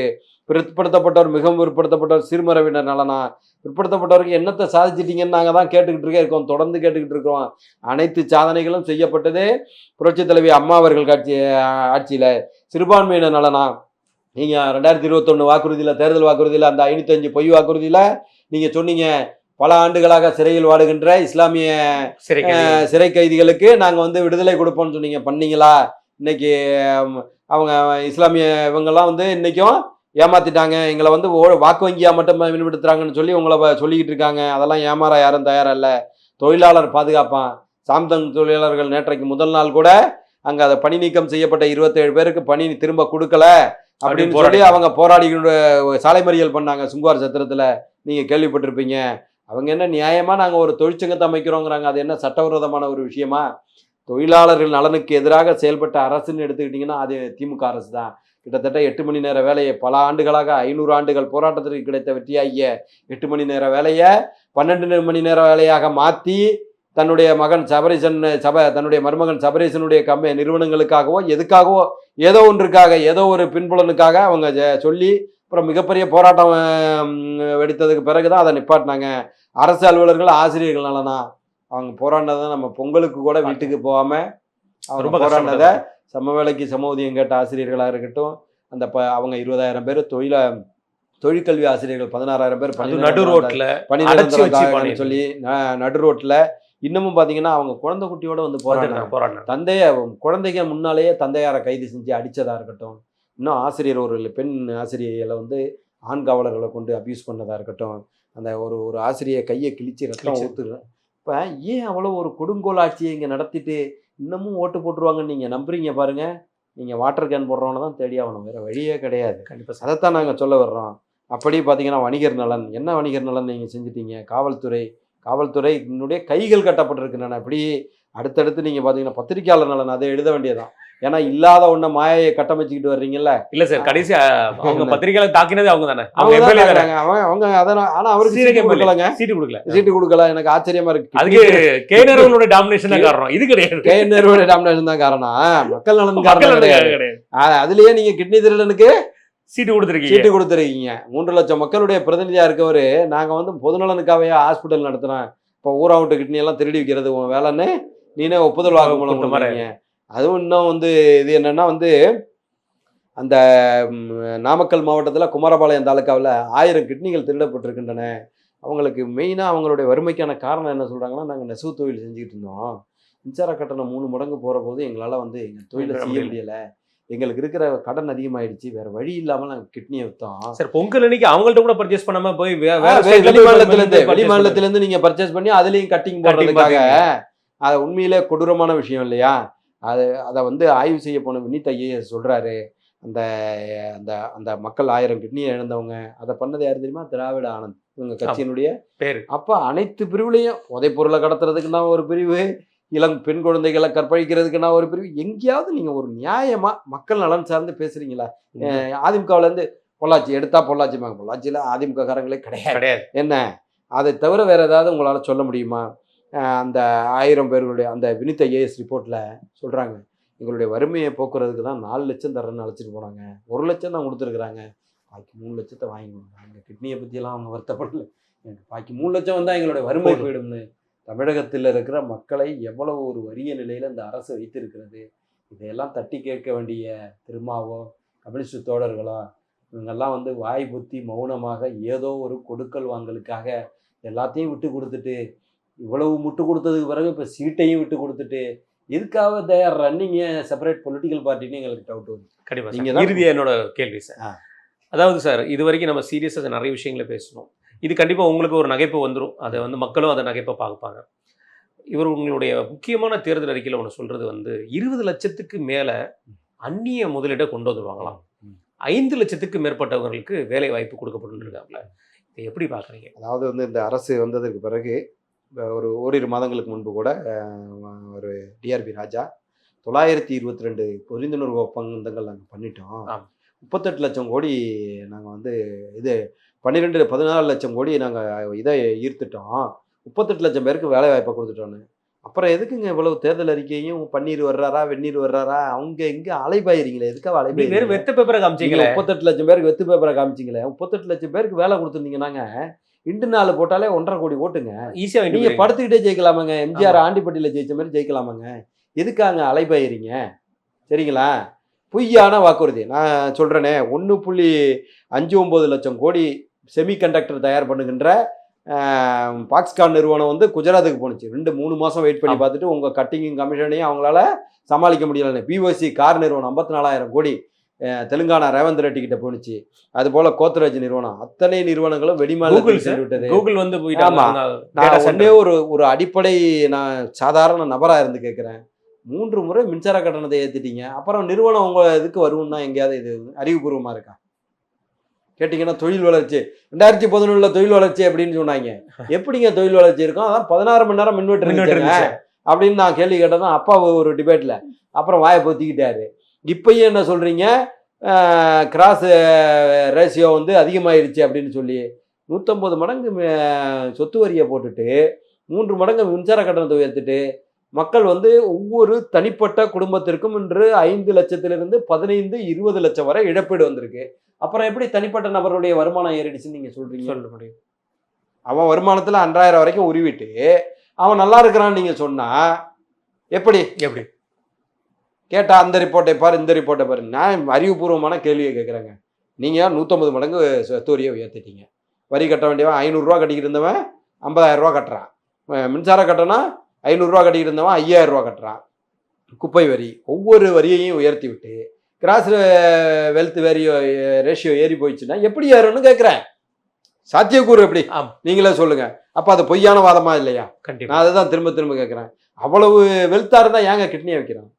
பிற்படுத்தப்பட்டவர் மிகவும் பிற்படுத்தப்பட்டவர் சிறுமரவினர் நலனா? பிற்படுத்தப்பட்டவருக்கு என்னத்தை சாதிச்சிட்டீங்கன்னு நாங்கள் தான் கேட்டுக்கிட்டு இருக்கோம், தொடர்ந்து கேட்டுக்கிட்டு இருக்கோம். அனைத்து சாதனைகளும் செய்யப்பட்டது புரட்சி தலைவி அம்மா அவர்கள் ஆட்சியில். சிறுபான்மையினர் நலனா? நீங்கள் 2021 வாக்குறுதியில், தேர்தல் வாக்குறுதியில், அந்த 505 பொய் வாக்குறுதியில் நீங்கள் சொன்னீங்க பல ஆண்டுகளாக சிறையில் வாடுகின்ற இஸ்லாமிய சிறை கைதிகளுக்கு நாங்கள் வந்து விடுதலை கொடுப்போம்னு சொன்னீங்க, பண்ணீங்களா? இன்னைக்கு அவங்க இஸ்லாமிய இவங்கெல்லாம் வந்து இன்னைக்கும் ஏமாத்திட்டாங்க, எங்களை வந்து வாக்கு வங்கியாக மட்டும் மேம்படுத்துறாங்கன்னு சொல்லி உங்களை சொல்லிக்கிட்டு இருக்காங்க. அதெல்லாம் ஏமாற யாரும் தயாரா இல்லை. தொழிலாளர் பாதுகாப்பான் சாம்சங் தொழிலாளர்கள் நேற்றைக்கு முதல் நாள் கூட அங்கே அதை பணி நீக்கம் செய்யப்பட்ட 27 பேருக்கு பணி திரும்ப கொடுக்கல அப்படின்னு சொல்லி அவங்க போராடிக்கிற சாலை மறியல் பண்ணாங்க சுங்குவார் சத்திரத்தில். நீங்கள் கேள்விப்பட்டிருப்பீங்க. அவங்க என்ன நியாயமா நாங்கள் ஒரு தொழிற்சங்கத்தை அமைக்கிறோங்கிறாங்க. அது என்ன சட்டவிரோதமான ஒரு விஷயமா? தொழிலாளர்கள் நலனுக்கு எதிராக செயல்பட்ட அரசுன்னு எடுத்துக்கிட்டிங்கன்னா அது திமுக அரசு தான். கிட்டத்தட்ட 8 மணி நேர வேலையை பல ஆண்டுகளாக 500 ஆண்டுகள் போராட்டத்திற்கு கிடைத்த வெற்றியாகிய 8 மணி நேர வேலையை 12 மணி நேர வேலையாக மாற்றி தன்னுடைய மகன் தன்னுடைய மருமகன் சபரீசனுடைய நிறுவனங்களுக்காகவோ எதுக்காகவோ ஏதோ ஒன்றுக்காக ஏதோ ஒரு பின்புலனுக்காக அவங்க சொல்லி அப்புறம் மிகப்பெரிய போராட்டம் வெடித்ததுக்கு பிறகுதான் அதை நிப்பாட்டினாங்க. அரசு அலுவலர்கள் ஆசிரியர்கள் நலனா? அவங்க போராடினதை நம்ம பொங்கலுக்கு கூட வீட்டுக்கு போகாம அவங்க போராடினதை சம வேலைக்கு சம ஊதியம் கேட்ட ஆசிரியர்களாக இருக்கட்டும், அந்த அவங்க 20,000 பேர் தொழிற்கல்வி ஆசிரியர்கள் 16,000 பேர் பணி சொல்லி நடு ரோட்டில் இன்னமும் பார்த்தீங்கன்னா அவங்க குழந்தை குட்டியோட வந்து போராடினாங்க. குழந்தைங்க முன்னாலேயே தந்தையாரை கைது செஞ்சு அடித்ததாக இருக்கட்டும், இன்னும் ஆசிரியர் ஒரு பெண் ஆசிரியர்களை வந்து ஆண் காவலர்களை கொண்டு அபியூஸ் பண்ணதாக இருக்கட்டும், அந்த ஒரு ஆசிரியர் கையை கிழிச்சு ரத்தம் ஊற்றுறேன். இப்போ ஏன் அவ்வளோ ஒரு கொடுங்கோல் ஆட்சியை இங்கே நடத்திட்டு இன்னமும் ஓட்டு போட்டுருவாங்கன்னு நீங்கள் நம்புறீங்க பாருங்க. நீங்கள் வாட்டர் கேன் போடுறவன தான் தேடி ஆகணும், வேறு வழியே கிடையாது. கண்டிப்பாக அதைத்தான் நாங்கள் சொல்ல வர்றோம். அப்படி பார்த்தீங்கன்னா வணிகர் நலன், என்ன வணிகர் நலன் நீங்கள் செஞ்சிட்டீங்க? காவல்துறையினுடைய கைகள் கட்டப்பட்டிருக்கின்றன. அப்படி அடுத்தடுத்து நீங்கள் பார்த்தீங்கன்னா பத்திரிகையாளர் நலன், அதை எழுத வேண்டியதான். ஏன்னா இல்லாத ஒன்றை மாயை கட்டமைச்சுக்கிட்டு வர்றீங்கல்ல. இல்ல சார், கடைசி அவங்க பத்திரிகையாளர் தாக்கினதே அவங்க தானே. அவங்க ஆனால் அவருக்கு சீட்டு கொடுக்கலங்க. சீட்டு கொடுக்கல. எனக்கு ஆச்சரியமா இருக்கு. அதுக்கு கேனரோட டாமினேஷன் தான் காரணம். இது கிடையாது, கேனரோட டாமினேஷன் தான் காரணம். மக்கள் நலன் காரணம் கிடையாது. அதுலயே நீங்க கிட்னி திருடனுக்கு சீட்டு கொடுத்துருக்கீங்க. 3 லட்சம் மக்களுடைய பிரதிநிதியா இருக்கவரு, நாங்க வந்து பொதுநலனுக்காகவே ஹாஸ்பிட்டல் நடத்துறோம், இப்போ ஊரா விட்டு கிட்னி எல்லாம் திருடி வைக்கிறது உன் வேலைன்னு நீனே ஒப்புதல் வாக்குமூலம் கொடுக்குறீங்க. அதுவும் இன்னும் வந்து இது என்னன்னா வந்து அந்த நாமக்கல் மாவட்டத்தில் குமாரபாளையம் தாலுக்காவில் 1000 கிட்னிகள் திருடப்பட்டிருக்கின்றன. அவங்களுக்கு மெயினாக அவங்களுடைய வறுமைக்கான காரணம் என்ன சொல்கிறாங்கன்னா, நாங்கள் நெசவு தொழில் செஞ்சுக்கிட்டு இருந்தோம், மின்சார கட்டணம் 3 மடங்கு போகிற போது எங்களால் வந்து எங்கள் தொழிலை செய்ய முடியலை, எங்களுக்கு இருக்கிற கடன் அதிகமாயிடுச்சு, வேற வழி இல்லாமல் நாங்கள் கிட்னியை விற்றோம். சார், பொங்கல் அன்னைக்கு அவங்கள்ட்ட கூட பர்ச்சேஸ் பண்ணாமல் போய் வெளி மாநிலத்திலேருந்து நீங்கள் பர்ச்சேஸ் பண்ணி அதுலேயும் கட்டிங் போடுறதுக்காக, அது உண்மையிலே கொடூரமான விஷயம் இல்லையா? அதை வந்து ஆய்வு செய்ய போன வினித் ஐஏஎஸ் சொல்கிறாரு, அந்த அந்த அந்த மக்கள் 1000 கிட்னியை இழந்தவங்க அதை பண்ணது யார் தெரியுமா? திராவிட ஆனந்த், இவங்க கட்சியினுடைய பேர். அப்போ அனைத்து பிரிவுலையும் போதைப் பொருளை கடத்துறதுக்குன்னா ஒரு பிரிவு, பெண் குழந்தைகளை கற்பழிக்கிறதுக்குன்னா ஒரு பிரிவு. எங்கேயாவது நீங்கள் ஒரு நியாயமாக மக்கள் நலன் சார்ந்து பேசுகிறீங்களா? அதிமுகவிலேருந்து பொள்ளாச்சி எடுத்தா பொள்ளாச்சியில் அதிமுக காரங்களே கிடையாது. என்ன அதை தவிர வேறு ஏதாவது உங்களால் சொல்ல முடியுமா? அந்த 1000 பேர்களுடைய அந்த வினித் ஐஏஎஸ் ரிப்போர்ட்டில் சொல்கிறாங்க, எங்களுடைய வறுமையை போக்குறதுக்கு தான் 4 லட்சம் தரேன்னு அழைச்சிட்டு போனாங்க, 1 லட்சம் தான் கொடுத்துருக்குறாங்க, பாக்கி 3 லட்சத்தை வாங்கிக்கணும். எங்கள் கிட்னியை பற்றியெல்லாம் அவங்க வருத்தப்படல, எனக்கு பாக்கி 3 லட்சம் வந்தால் எங்களுடைய வறுமை போயிடும்னு. தமிழகத்தில் இருக்கிற மக்களை எவ்வளவு ஒரு வறிய நிலையில் இந்த அரசு வைத்திருக்கிறது. இதையெல்லாம் தட்டி கேட்க வேண்டிய திருமாவோ கம்யூனிஸ்ட் தோழர்களோ இவங்கெல்லாம் வந்து வாய் புத்தி மௌனமாக ஏதோ ஒரு கொடுக்கல் வாங்கலுக்காக எல்லாத்தையும் விட்டு கொடுத்துட்டு, இவ்வளவு முட்டு கொடுத்ததுக்கு பிறகு இப்போ சீட்டையும் விட்டு கொடுத்துட்டு எதுக்காக தேர் ரன்னிங் செப்பரேட் பொலிட்டிக்கல் பார்ட்டின்னு எங்களுக்கு டவுட் வருது. கண்டிப்பாக நீங்கள் இறுதியாக என்னோட கேள்வி சார், அதாவது சார் இது வரைக்கும் நம்ம சீரியஸாக நிறைய விஷயங்களை பேசணும். இது கண்டிப்பாக உங்களுக்கு ஒரு நகைப்பு வந்துடும், அதை வந்து மக்களும் அதை நகைப்பை பார்ப்பாங்க. இவர் உங்களுடைய முக்கியமான தேர்தல் அறிக்கையில் ஒன்று சொல்கிறது வந்து 20 லட்சத்துக்கு மேலே அந்நிய முதலீட்டை கொண்டு வந்துடுவாங்களாம், 5 லட்சத்துக்கு மேற்பட்டவர்களுக்கு வேலை வாய்ப்பு கொடுக்கப்பட்டு இருக்காங்கள, இதை எப்படி பார்க்குறீங்க? அதாவது வந்து இந்த அரசு வந்ததுக்கு பிறகு ஒரு ஓரிரு மாதங்களுக்கு முன்பு கூட ஒரு டிஆர்பி ராஜா 922 புரிந்துணர்வு ஒப்பந்தங்கள் நாங்கள் பண்ணிட்டோம், 38 லட்சம் கோடி நாங்கள் வந்து இது 14 லட்சம் கோடி நாங்கள் இதை ஈர்த்துட்டோம், 38 லட்சம் பேருக்கு வேலை வாய்ப்பை கொடுத்துட்டோன்னு. அப்புறம் எதுக்குங்க இவ்வளவு தேர்தல் அறிக்கையும் பன்னீர் வர்றாரா வெந்நீர் வர்றாரா, அவங்க எங்கே அலைபாயிருங்களே, எதுக்காக அலைபாய் வெத்து பேப்பரை காமிச்சிங்களே, 38 லட்சம் பேருக்கு வெத்து பேப்பரை காமிச்சிங்களே, 38 லட்சம் பேருக்கு வேலை கொடுத்துருந்தீங்கன்னாங்க இண்டு நாள் போட்டாலே 1.5 கோடி ஓட்டுங்க, ஈஸியாக நீங்கள் படுத்துக்கிட்டே ஜெயிக்கலாமாங்க, எம்ஜிஆர் ஆண்டிப்பட்டியில் ஜெயிச்ச மாதிரி ஜெயிக்கலாமாங்க, எதுக்காங்க அலைபாயிருங்க? சரிங்களா? பொய்யான வாக்குறுதி நான் சொல்கிறேனே, 1.59 லட்சம் கோடி செமிகண்டக்டர் தயார் பண்ணுகின்ற பாக்ஸ்கான் நிறுவனம் வந்து குஜராத்துக்கு போணுச்சு. 2-3 மாதம் வெயிட் பண்ணி பார்த்துட்டு உங்கள் கட்டிங் கமிஷனையும் அவங்களால சமாளிக்க முடியலன்னு பிஓசி கார் நிறுவனம் 54,000 கோடி தெலுங்கானா ரேவந்த் ரெட்டி கிட்ட போணுச்சு. அதுபோல் கோத்ரேஜ் நிறுவனம், அத்தனை நிறுவனங்களும் வெளிமாநிலத்தில் சென்று விட்டது. கூகுள் வந்து நான் ஒன்றே ஒரு அடிப்படை நான் சாதாரண நபராக இருந்து கேட்குறேன், 3 முறை மின்சார கட்டணத்தை ஏற்றிட்டீங்க, அப்புறம் நிறுவனம் உங்கள் இதுக்கு வரும்னா எங்கேயாவது இது அறிவுபூர்வமாக இருக்கா? கேட்டிங்கன்னா தொழில் வளர்ச்சி 2011 தொழில் வளர்ச்சி அப்படின்னு சொன்னாங்க. எப்படிங்க தொழில் வளர்ச்சி இருக்கும்? அதான் 16 மணி நேரம் மின்வெட்டு அப்படின்னு நான் கேள்வி கேட்டதான் அப்பா ஒரு டிபேட்டில். அப்புறம் வாயை பொத்திக்கிட்டாரு. இப்பயும் என்ன சொல்கிறீங்க, கிராஸ் ரேஷியோ வந்து அதிகமாகிடுச்சு அப்படின்னு சொல்லி 150 மடங்கு சொத்து வரியை போட்டுட்டு 3 மடங்கு மின்சார கட்டணத்தை உயர்த்திட்டு மக்கள் வந்து ஒவ்வொரு தனிப்பட்ட குடும்பத்திற்கும் இன்று 5 லட்சத்திலிருந்து 15-20 லட்சம் வரை இழப்பீடு வந்திருக்கு. அப்புறம் எப்படி தனிப்பட்ட நபருடைய வருமானம் ஏறிடுச்சுன்னு நீங்கள் சொல்கிறீங்க? சொல்ல முடியும். அவன் வருமானத்தில் 2,000 வரைக்கும் உருவிட்டு அவன் நல்லா இருக்கிறான்னு நீங்கள் சொன்னால் எப்படி கேட்டால் அந்த ரிப்போர்ட்டை பாரு இந்த ரிப்போர்ட்டை பாரு. நான் அறிவுபூர்வமான கேள்வியை கேட்குறேங்க. நீங்கள் 150 மடங்கு சொத்து வரியை உயர்த்திட்டீங்க. வரி கட்ட வேண்டியவன் 500 ரூபா கட்டிக்கிட்டு இருந்தவன் 50,000 ரூபா கட்டுறான். மின்சார கட்டணம் 500 ரூபா கட்டிக்கிட்டு இருந்தவன் 5,000 ரூபா கட்டுறான். குப்பை வரி, ஒவ்வொரு வரியையும் உயர்த்தி விட்டு கிராஸ் வெல்த் வேரியோ ரேஷியோ ஏறி போயிடுச்சுன்னா எப்படி ஏறும்னு கேட்குறேன். சாத்தியக்கூறு எப்படி ஆம். நீங்களே சொல்லுங்க. அப்ப அது பொய்யான வாதமா இல்லையா? கண்டிப்பா நான் அதை தான் திரும்ப திரும்ப கேட்கிறேன். அவ்வளவு வெல்த்தா இருந்தா ஏங்க கிட்னியை வைக்கிறான்?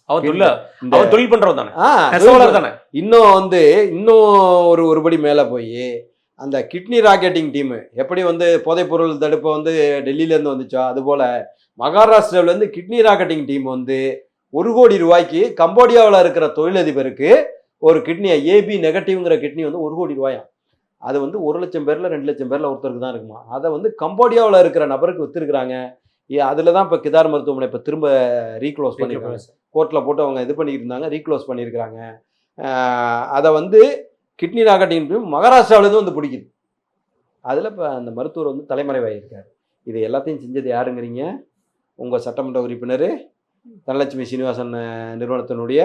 அவன் தொழில் பண்றவன் தானே, ஆ, நெசவாளர் தானே. இன்னும் வந்து இன்னும் ஒரு படி மேல போய் அந்த கிட்னி ராக்கெட்டிங் டீம் எப்படி வந்து போதைப்பொருள் தடுப்பை வந்து டெல்லியில இருந்து வந்துச்சோ, அது போல மகாராஷ்டிராவில இருந்து கிட்னி ராக்கெட்டிங் டீம் வந்து 1 கோடி ரூபாய்க்கு கம்போடியாவில் இருக்கிற தொழிலதிபருக்கு ஒரு கிட்னியை ஏபி நெகட்டிவ்ங்கிற கிட்னி வந்து 1 கோடி ரூபாயா. அது வந்து 1 லட்சம் பேர்ல 2 லட்சம் பேர்ல ஒருத்தருக்கு தான் இருக்குமா. அதை வந்து கம்போடியாவில் இருக்கிற நபருக்கு வித்துருக்குறாங்க. அதில் தான் இப்போ கிதார் மருத்துவமனை இப்போ திரும்ப ரீக்ளோஸ் பண்ணியிருக்காங்க. கோர்ட்டில் போட்டு அவங்க இது பண்ணிட்டு இருந்தாங்க, ரீக்ளோஸ் பண்ணியிருக்கிறாங்க. அதை வந்து கிட்னி ராக்கெட்டிங் மகாராஷ்டிராவிலேருந்து வந்து பிடிக்குது. அதில் இப்போ அந்த மருத்துவர் வந்து தலைமறைவாகியிருக்கார். இது எல்லாத்தையும் செஞ்சது யாருங்கிறீங்க? உங்கள் சட்டமன்ற உறுப்பினர் தனலட்சுமி சீனிவாசன் நிறுவனத்தினுடைய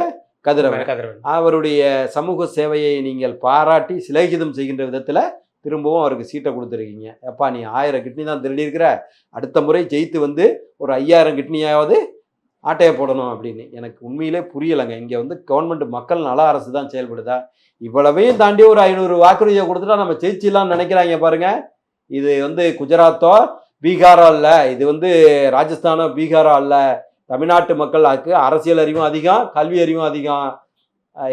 கதிரவன். அவருடைய சமூக சேவையை நீங்கள் பாராட்டி சிலேகிதம் செய்கின்ற விதத்தில் திரும்பவும் அவருக்கு சீட்டை கொடுத்துருக்கீங்க. எப்பா நீ 1000 கிட்னி தான் திருடி இருக்கிற, அடுத்த முறை ஜெயித்து வந்து ஒரு 5000 கிட்னியாவது ஆட்டையை போடணும் அப்படின்னு. எனக்கு உண்மையிலே புரியலைங்க. இங்கே வந்து கவர்மெண்ட் மக்கள் நல அரசு தான் செயல்படுதா? இவ்வளவையும் தாண்டி ஒரு 500 வாக்குறுதியை கொடுத்துட்டா நம்ம ஜெயிச்சிடலாம்னு நினைக்கிறாங்க பாருங்க. இது வந்து குஜராத்தோ பீகாரோ இல்லை, இது வந்து ராஜஸ்தானோ பீகாரோ இல்லை. தமிழ்நாட்டு மக்களுக்கு அரசியல் அறிவும் அதிகம், கல்வி அறிவும் அதிகம்.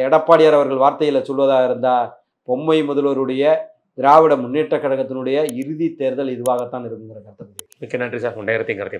எடப்பாடியார் அவர்கள் வார்த்தையில் சொல்வதாக இருந்தால் பொம்மை முதல்வருடைய திராவிட முன்னேற்ற கழகத்தினுடைய இறுதி தேர்தல் இதுவாகத்தான் இருக்குங்கிற கருத்து. மிக்க நன்றி சார், உங்கள் நேரத்தையும் கருத்தை